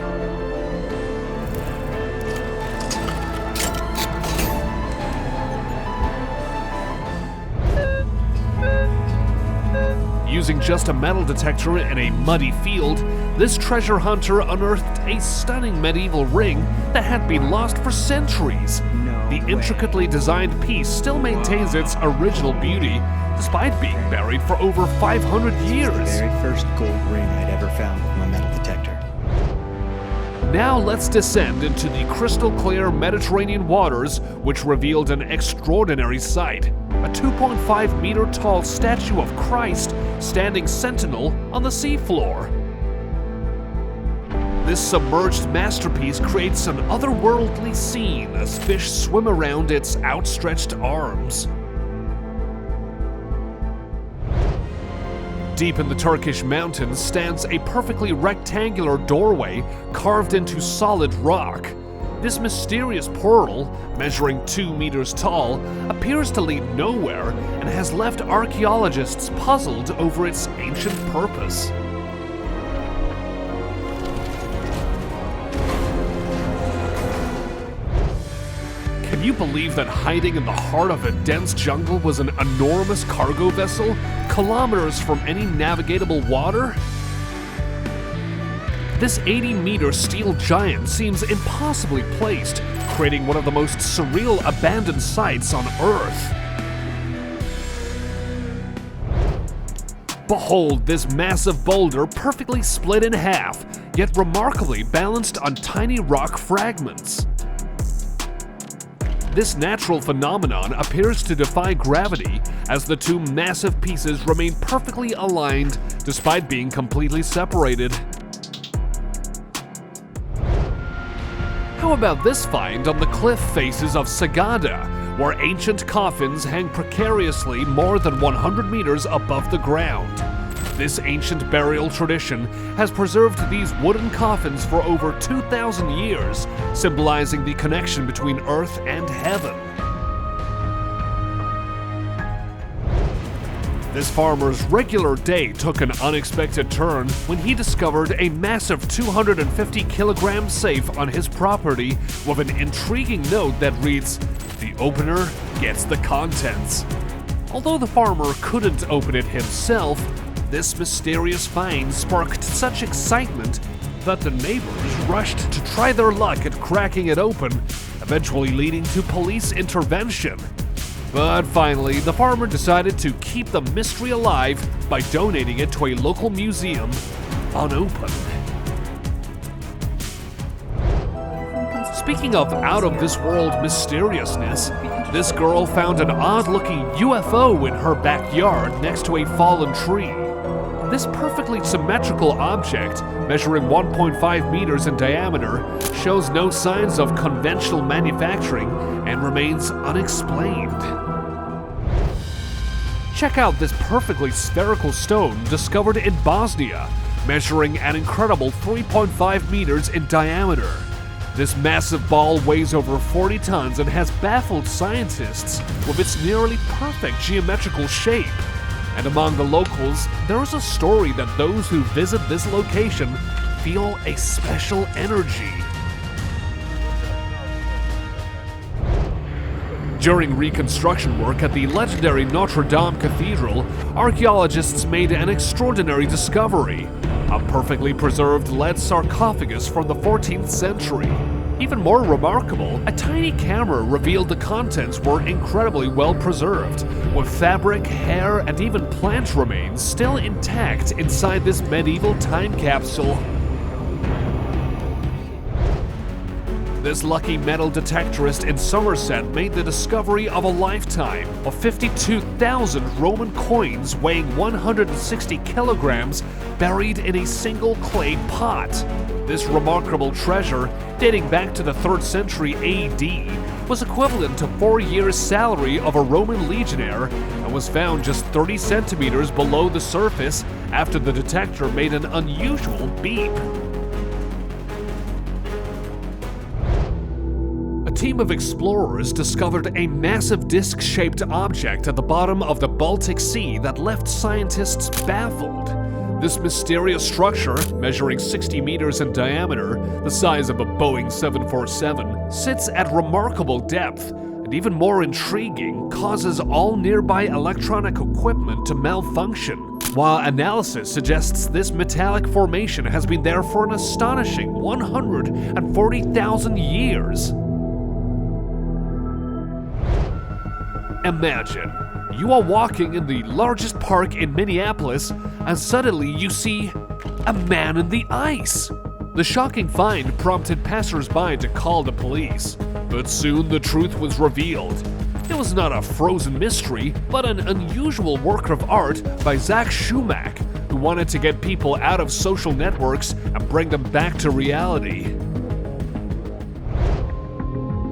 A: Using just a metal detector in a muddy field, this treasure hunter unearthed a stunning medieval ring that had been lost for centuries. The intricately designed piece still maintains its original beauty, despite being buried for over 500 years.
D: The very first gold ring I'd ever found with my metal detector.
A: Now let's descend into the crystal clear Mediterranean waters, which revealed an extraordinary sight. A 2.5 meter tall statue of Christ standing sentinel on the seafloor. This submerged masterpiece creates an otherworldly scene as fish swim around its outstretched arms. Deep in the Turkish mountains stands a perfectly rectangular doorway carved into solid rock. This mysterious portal, measuring 2 meters tall, appears to lead nowhere and has left archaeologists puzzled over its ancient purpose. Can you believe that hiding in the heart of a dense jungle was an enormous cargo vessel, kilometers from any navigatable water? This 80-meter steel giant seems impossibly placed, creating one of the most surreal abandoned sites on Earth. Behold this massive boulder perfectly split in half, yet remarkably balanced on tiny rock fragments. This natural phenomenon appears to defy gravity, as the two massive pieces remain perfectly aligned despite being completely separated. How about this find on the cliff faces of Sagada, where ancient coffins hang precariously more than 100 meters above the ground? This ancient burial tradition has preserved these wooden coffins for over 2,000 years, symbolizing the connection between earth and heaven. This farmer's regular day took an unexpected turn when he discovered a massive 250-kilogram safe on his property with an intriguing note that reads, "The opener gets the contents." Although the farmer couldn't open it himself, this mysterious find sparked such excitement that the neighbors rushed to try their luck at cracking it open, eventually leading to police intervention. But finally, the farmer decided to keep the mystery alive by donating it to a local museum unopened. Speaking of out-of-this-world mysteriousness, this girl found an odd-looking UFO in her backyard next to a fallen tree. This perfectly symmetrical object, measuring 1.5 meters in diameter, shows no signs of conventional manufacturing and remains unexplained. Check out this perfectly spherical stone discovered in Bosnia, measuring an incredible 3.5 meters in diameter. This massive ball weighs over 40 tons and has baffled scientists with its nearly perfect geometrical shape. And among the locals, there is a story that those who visit this location feel a special energy. During reconstruction work at the legendary Notre Dame Cathedral, archaeologists made an extraordinary discovery: a perfectly preserved lead sarcophagus from the 14th century. Even more remarkable, a tiny camera revealed the contents were incredibly well preserved, with fabric, hair, and even plant remains still intact inside this medieval time capsule. This lucky metal detectorist in Somerset made the discovery of a lifetime of 52,000 Roman coins weighing 160 kilograms buried in a single clay pot. This remarkable treasure, dating back to the 3rd century AD, was equivalent to 4 years' salary of a Roman legionnaire and was found just 30 centimeters below the surface after the detector made an unusual beep. A team of explorers discovered a massive disc-shaped object at the bottom of the Baltic Sea that left scientists baffled. This mysterious structure, measuring 60 meters in diameter, the size of a Boeing 747, sits at remarkable depth, and even more intriguing, causes all nearby electronic equipment to malfunction, while analysis suggests this metallic formation has been there for an astonishing 140,000 years. Imagine, you are walking in the largest park in Minneapolis, and suddenly you see a man in the ice. The shocking find prompted passers-by to call the police, but soon the truth was revealed. It was not a frozen mystery, but an unusual work of art by Zach Schumack, who wanted to get people out of social networks and bring them back to reality.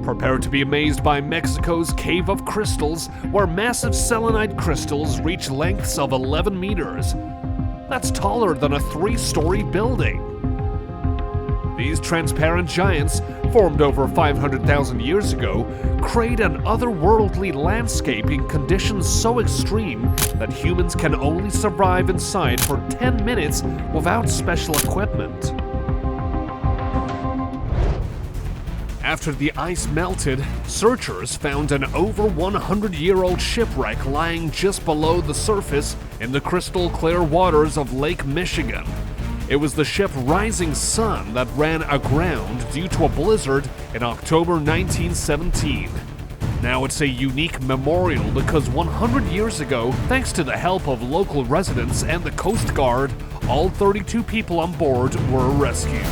A: Prepare to be amazed by Mexico's Cave of Crystals, where massive selenite crystals reach lengths of 11 meters. That's taller than a 3-story building. These transparent giants, formed over 500,000 years ago, create an otherworldly landscape in conditions so extreme that humans can only survive inside for 10 minutes without special equipment. After the ice melted, searchers found an over 100-year-old shipwreck lying just below the surface in the crystal-clear waters of Lake Michigan. It was the ship Rising Sun that ran aground due to a blizzard in October 1917. Now it's a unique memorial because 100 years ago, thanks to the help of local residents and the Coast Guard, all 32 people on board were rescued.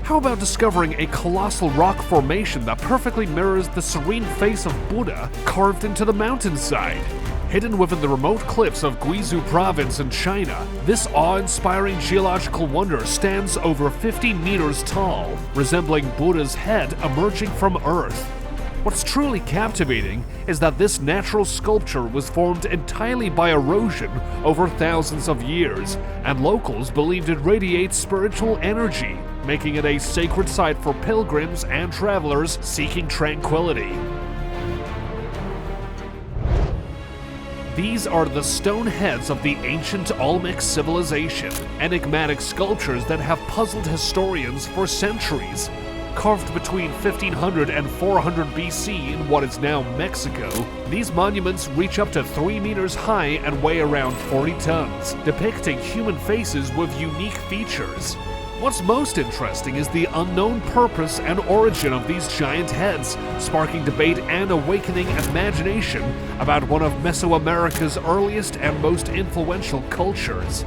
A: How about discovering a colossal rock formation that perfectly mirrors the serene face of Buddha carved into the mountainside? Hidden within the remote cliffs of Guizhou province in China, this awe-inspiring geological wonder stands over 50 meters tall, resembling Buddha's head emerging from Earth. What's truly captivating is that this natural sculpture was formed entirely by erosion over thousands of years, and locals believed it radiates spiritual energy, making it a sacred site for pilgrims and travelers seeking tranquility. These are the stone heads of the ancient Olmec civilization, enigmatic sculptures that have puzzled historians for centuries. Carved between 1500 and 400 BC in what is now Mexico, these monuments reach up to 3 meters high and weigh around 40 tons, depicting human faces with unique features. What's most interesting is the unknown purpose and origin of these giant heads, sparking debate and awakening imagination about one of Mesoamerica's earliest and most influential cultures.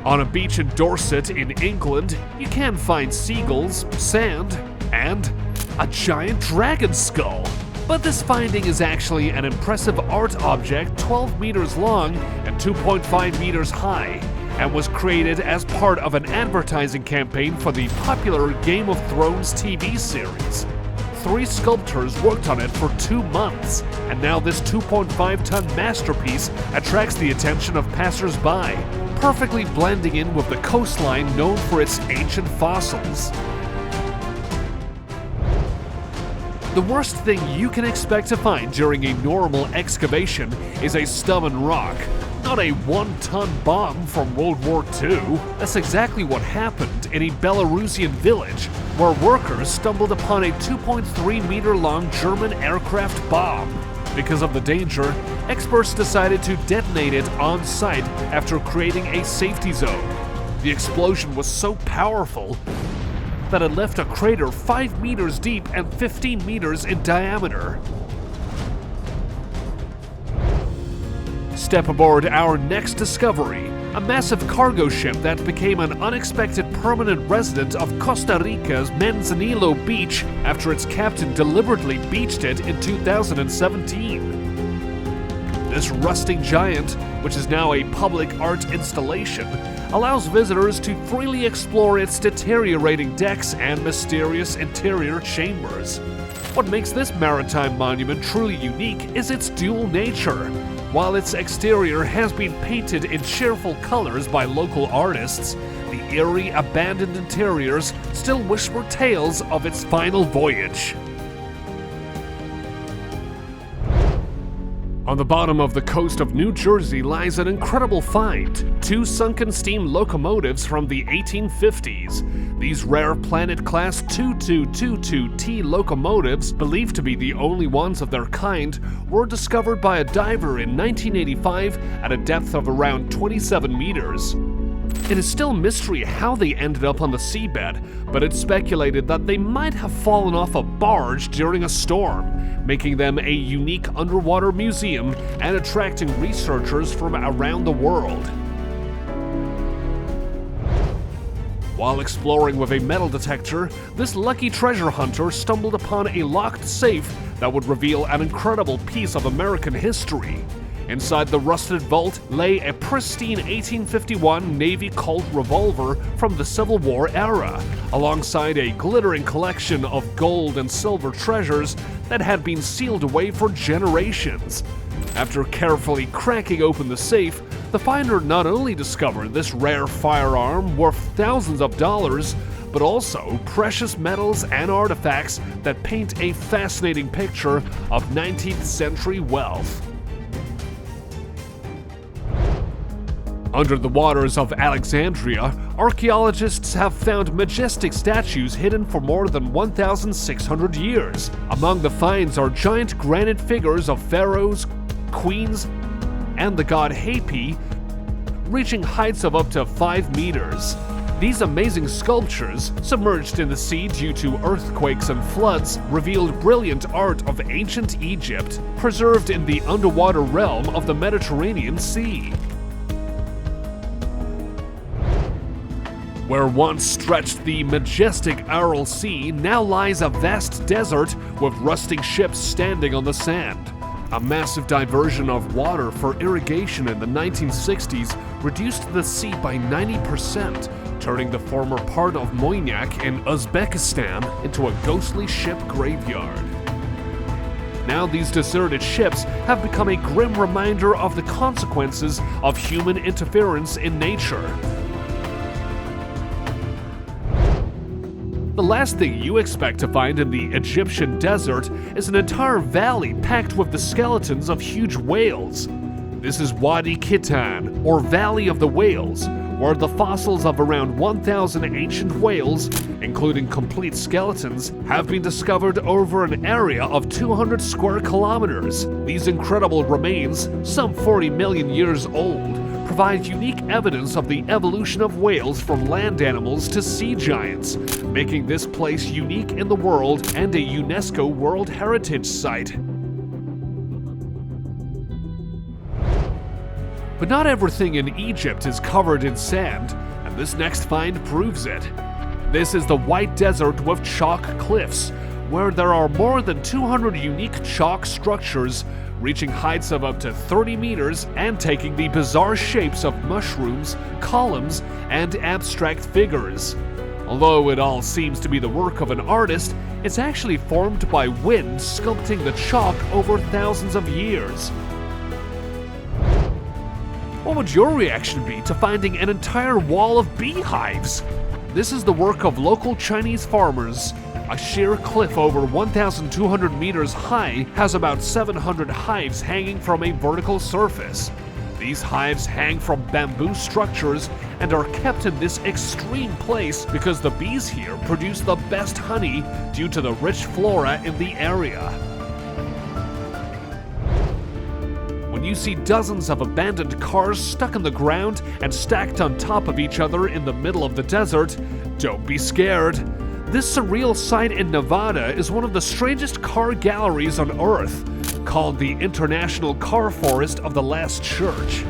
A: On a beach in Dorset in England, you can find seagulls, sand, and a giant dragon skull. But this finding is actually an impressive art object 12 meters long and 2.5 meters high, and was created as part of an advertising campaign for the popular Game of Thrones TV series. 3 sculptors worked on it for 2 months, and now this 2.5-ton masterpiece attracts the attention of passers-by, perfectly blending in with the coastline known for its ancient fossils. The worst thing you can expect to find during a normal excavation is a stubborn rock, not a 1-ton bomb from World War II. That's exactly what happened in a Belarusian village, where workers stumbled upon a 2.3-meter-long German aircraft bomb. Because of the danger, experts decided to detonate it on site after creating a safety zone. The explosion was so powerful that it left a crater 5 meters deep and 15 meters in diameter. Step aboard our next discovery, a massive cargo ship that became an unexpected permanent resident of Costa Rica's Manzanillo Beach after its captain deliberately beached it in 2017. This rusting giant, which is now a public art installation, allows visitors to freely explore its deteriorating decks and mysterious interior chambers. What makes this maritime monument truly unique is its dual nature. While its exterior has been painted in cheerful colors by local artists, the eerie, abandoned interiors still whisper tales of its final voyage. On the bottom of the coast of New Jersey lies an incredible find: 2 sunken steam locomotives from the 1850s. These rare Planet-class 2222T locomotives, believed to be the only ones of their kind, were discovered by a diver in 1985 at a depth of around 27 meters. It is still mystery how they ended up on the seabed, but it's speculated that they might have fallen off a barge during a storm, making them a unique underwater museum and attracting researchers from around the world. While exploring with a metal detector, this lucky treasure hunter stumbled upon a locked safe that would reveal an incredible piece of American history. Inside the rusted vault lay a pristine 1851 Navy Colt revolver from the Civil War era, alongside a glittering collection of gold and silver treasures that had been sealed away for generations. After carefully cracking open the safe, the finder not only discovered this rare firearm worth thousands of dollars, but also precious metals and artifacts that paint a fascinating picture of 19th century wealth. Under the waters of Alexandria, archaeologists have found majestic statues hidden for more than 1,600 years. Among the finds are giant granite figures of pharaohs, queens, and the god Hapi, reaching heights of up to 5 meters. These amazing sculptures, submerged in the sea due to earthquakes and floods, revealed brilliant art of ancient Egypt, preserved in the underwater realm of the Mediterranean Sea. Where once stretched the majestic Aral Sea, now lies a vast desert with rusting ships standing on the sand. A massive diversion of water for irrigation in the 1960s reduced the sea by 90%, turning the former part of Moynyak in Uzbekistan into a ghostly ship graveyard. Now these deserted ships have become a grim reminder of the consequences of human interference in nature. The last thing you expect to find in the Egyptian desert is an entire valley packed with the skeletons of huge whales. This is Wadi Kitan, or Valley of the Whales, where the fossils of around 1,000 ancient whales, including complete skeletons, have been discovered over an area of 200 square kilometers. These incredible remains, some 40 million years old, provide unique evidence of the evolution of whales from land animals to sea giants, making this place unique in the world and a UNESCO World Heritage Site. But not everything in Egypt is covered in sand, and this next find proves it. This is the White Desert with chalk cliffs, where there are more than 200 unique chalk structures reaching heights of up to 30 meters and taking the bizarre shapes of mushrooms, columns, and abstract figures. Although it all seems to be the work of an artist, it's actually formed by wind sculpting the chalk over thousands of years. What would your reaction be to finding an entire wall of beehives? This is the work of local Chinese farmers. A sheer cliff over 1,200 meters high has about 700 hives hanging from a vertical surface. These hives hang from bamboo structures and are kept in this extreme place because the bees here produce the best honey due to the rich flora in the area. When you see dozens of abandoned cars stuck in the ground and stacked on top of each other in the middle of the desert, don't be scared. This surreal site in Nevada is one of the strangest car galleries on Earth, called the International Car Forest of the Last Church.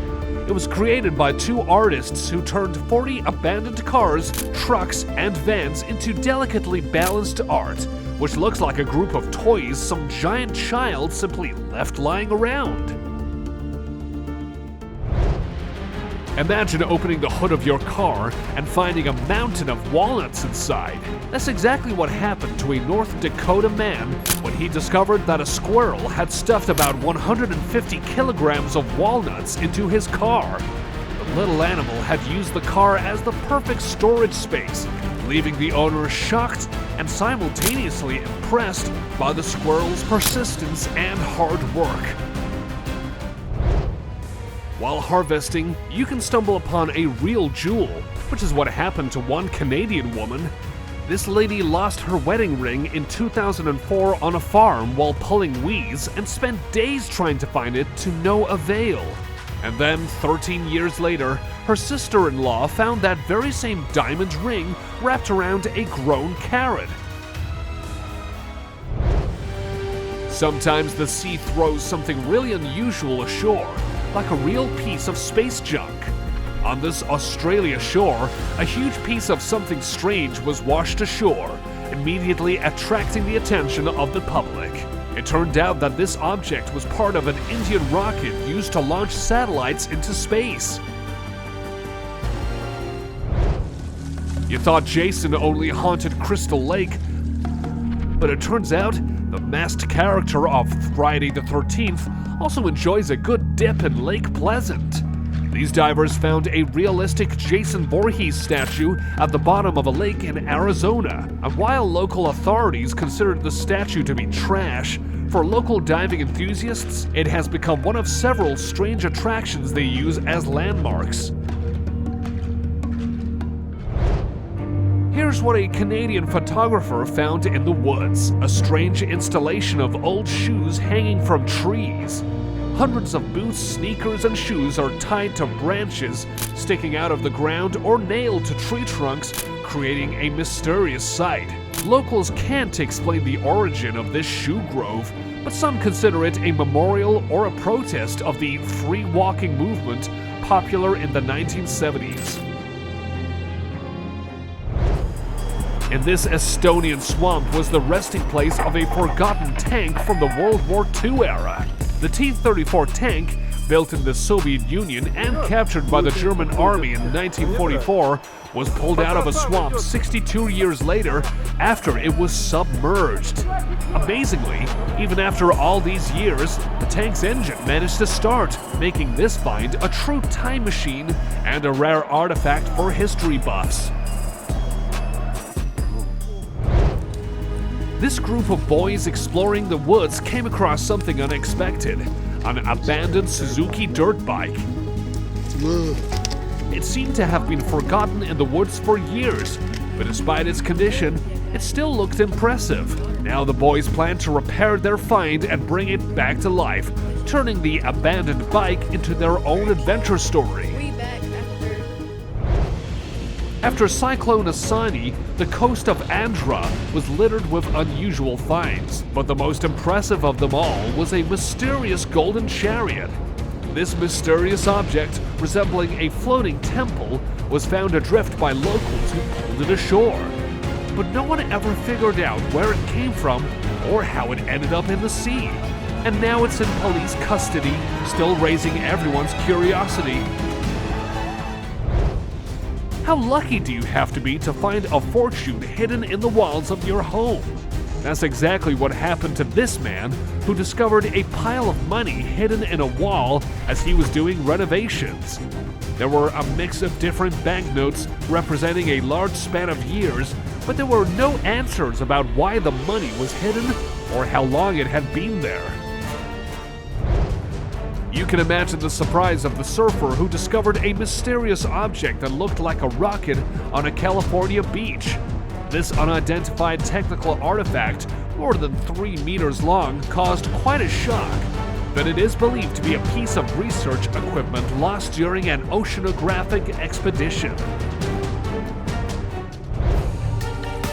A: It was created by two artists who turned 40 abandoned cars, trucks, and vans into delicately balanced art, which looks like a group of toys some giant child simply left lying around. Imagine opening the hood of your car and finding a mountain of walnuts inside. That's exactly what happened to a North Dakota man when he discovered that a squirrel had stuffed about 150 kilograms of walnuts into his car. The little animal had used the car as the perfect storage space, leaving the owner shocked and simultaneously impressed by the squirrel's persistence and hard work. While harvesting, you can stumble upon a real jewel, which is what happened to one Canadian woman. This lady lost her wedding ring in 2004 on a farm while pulling weeds and spent days trying to find it to no avail. And then, 13 years later, her sister-in-law found that very same diamond ring wrapped around a grown carrot. Sometimes the sea throws something really unusual ashore, like a real piece of space junk. On this Australia shore, a huge piece of something strange was washed ashore, immediately attracting the attention of the public. It turned out that this object was part of an Indian rocket used to launch satellites into space. You thought Jason only haunted Crystal Lake, but it turns out the masked character of Friday the 13th also enjoys a good dip in Lake Pleasant. These divers found a realistic Jason Voorhees statue at the bottom of a lake in Arizona, and while local authorities considered the statue to be trash, for local diving enthusiasts, it has become one of several strange attractions they use as landmarks. Here's what a Canadian photographer found in the woods: a strange installation of old shoes hanging from trees. Hundreds of boots, sneakers, and shoes are tied to branches sticking out of the ground or nailed to tree trunks, creating a mysterious sight. Locals can't explain the origin of this shoe grove, but some consider it a memorial or a protest of the free walking movement popular in the 1970s. In this Estonian swamp was the resting place of a forgotten tank from the World War II era. The T-34 tank, built in the Soviet Union and captured by the German army in 1944, was pulled out of a swamp 62 years later after it was submerged. Amazingly, even after all these years, the tank's engine managed to start, making this find a true time machine and a rare artifact for history buffs. This group of boys exploring the woods came across something unexpected: an abandoned Suzuki dirt bike. It seemed to have been forgotten in the woods for years, but despite its condition, it still looked impressive. Now the boys plan to repair their find and bring it back to life, turning the abandoned bike into their own adventure story. After Cyclone Asani, the coast of Andhra was littered with unusual finds, but the most impressive of them all was a mysterious golden chariot. This mysterious object, resembling a floating temple, was found adrift by locals who pulled it ashore. but no one ever figured out where it came from or how it ended up in the sea. And now it's in police custody, still raising everyone's curiosity. How lucky do you have to be to find a fortune hidden in the walls of your home? That's exactly what happened to this man who discovered a pile of money hidden in a wall as he was doing renovations. There were a mix of different banknotes representing a large span of years, but there were no answers about why the money was hidden or how long it had been there. You can imagine the surprise of the surfer who discovered a mysterious object that looked like a rocket on a California beach. This unidentified technical artifact, more than 3 meters long, caused quite a shock. But it is believed to be a piece of research equipment lost during an oceanographic expedition.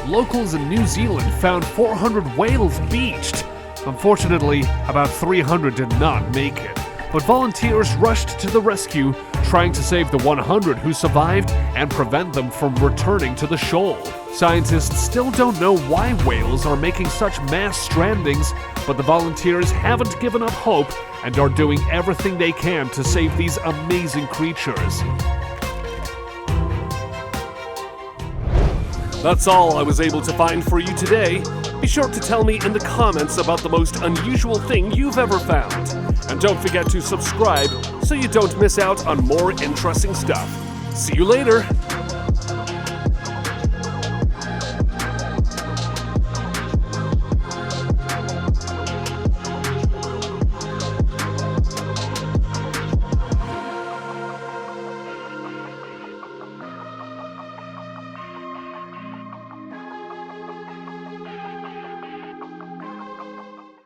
A: Locals in New Zealand found 400 whales beached. Unfortunately, about 300 did not make it. But volunteers rushed to the rescue, trying to save the 100 who survived and prevent them from returning to the shoal. Scientists still don't know why whales are making such mass strandings, but the volunteers haven't given up hope and are doing everything they can to save these amazing creatures. That's all I was able to find for you today. Be sure to tell me in the comments about the most unusual thing you've ever found. And don't forget to subscribe so you don't miss out on more interesting stuff. See you later!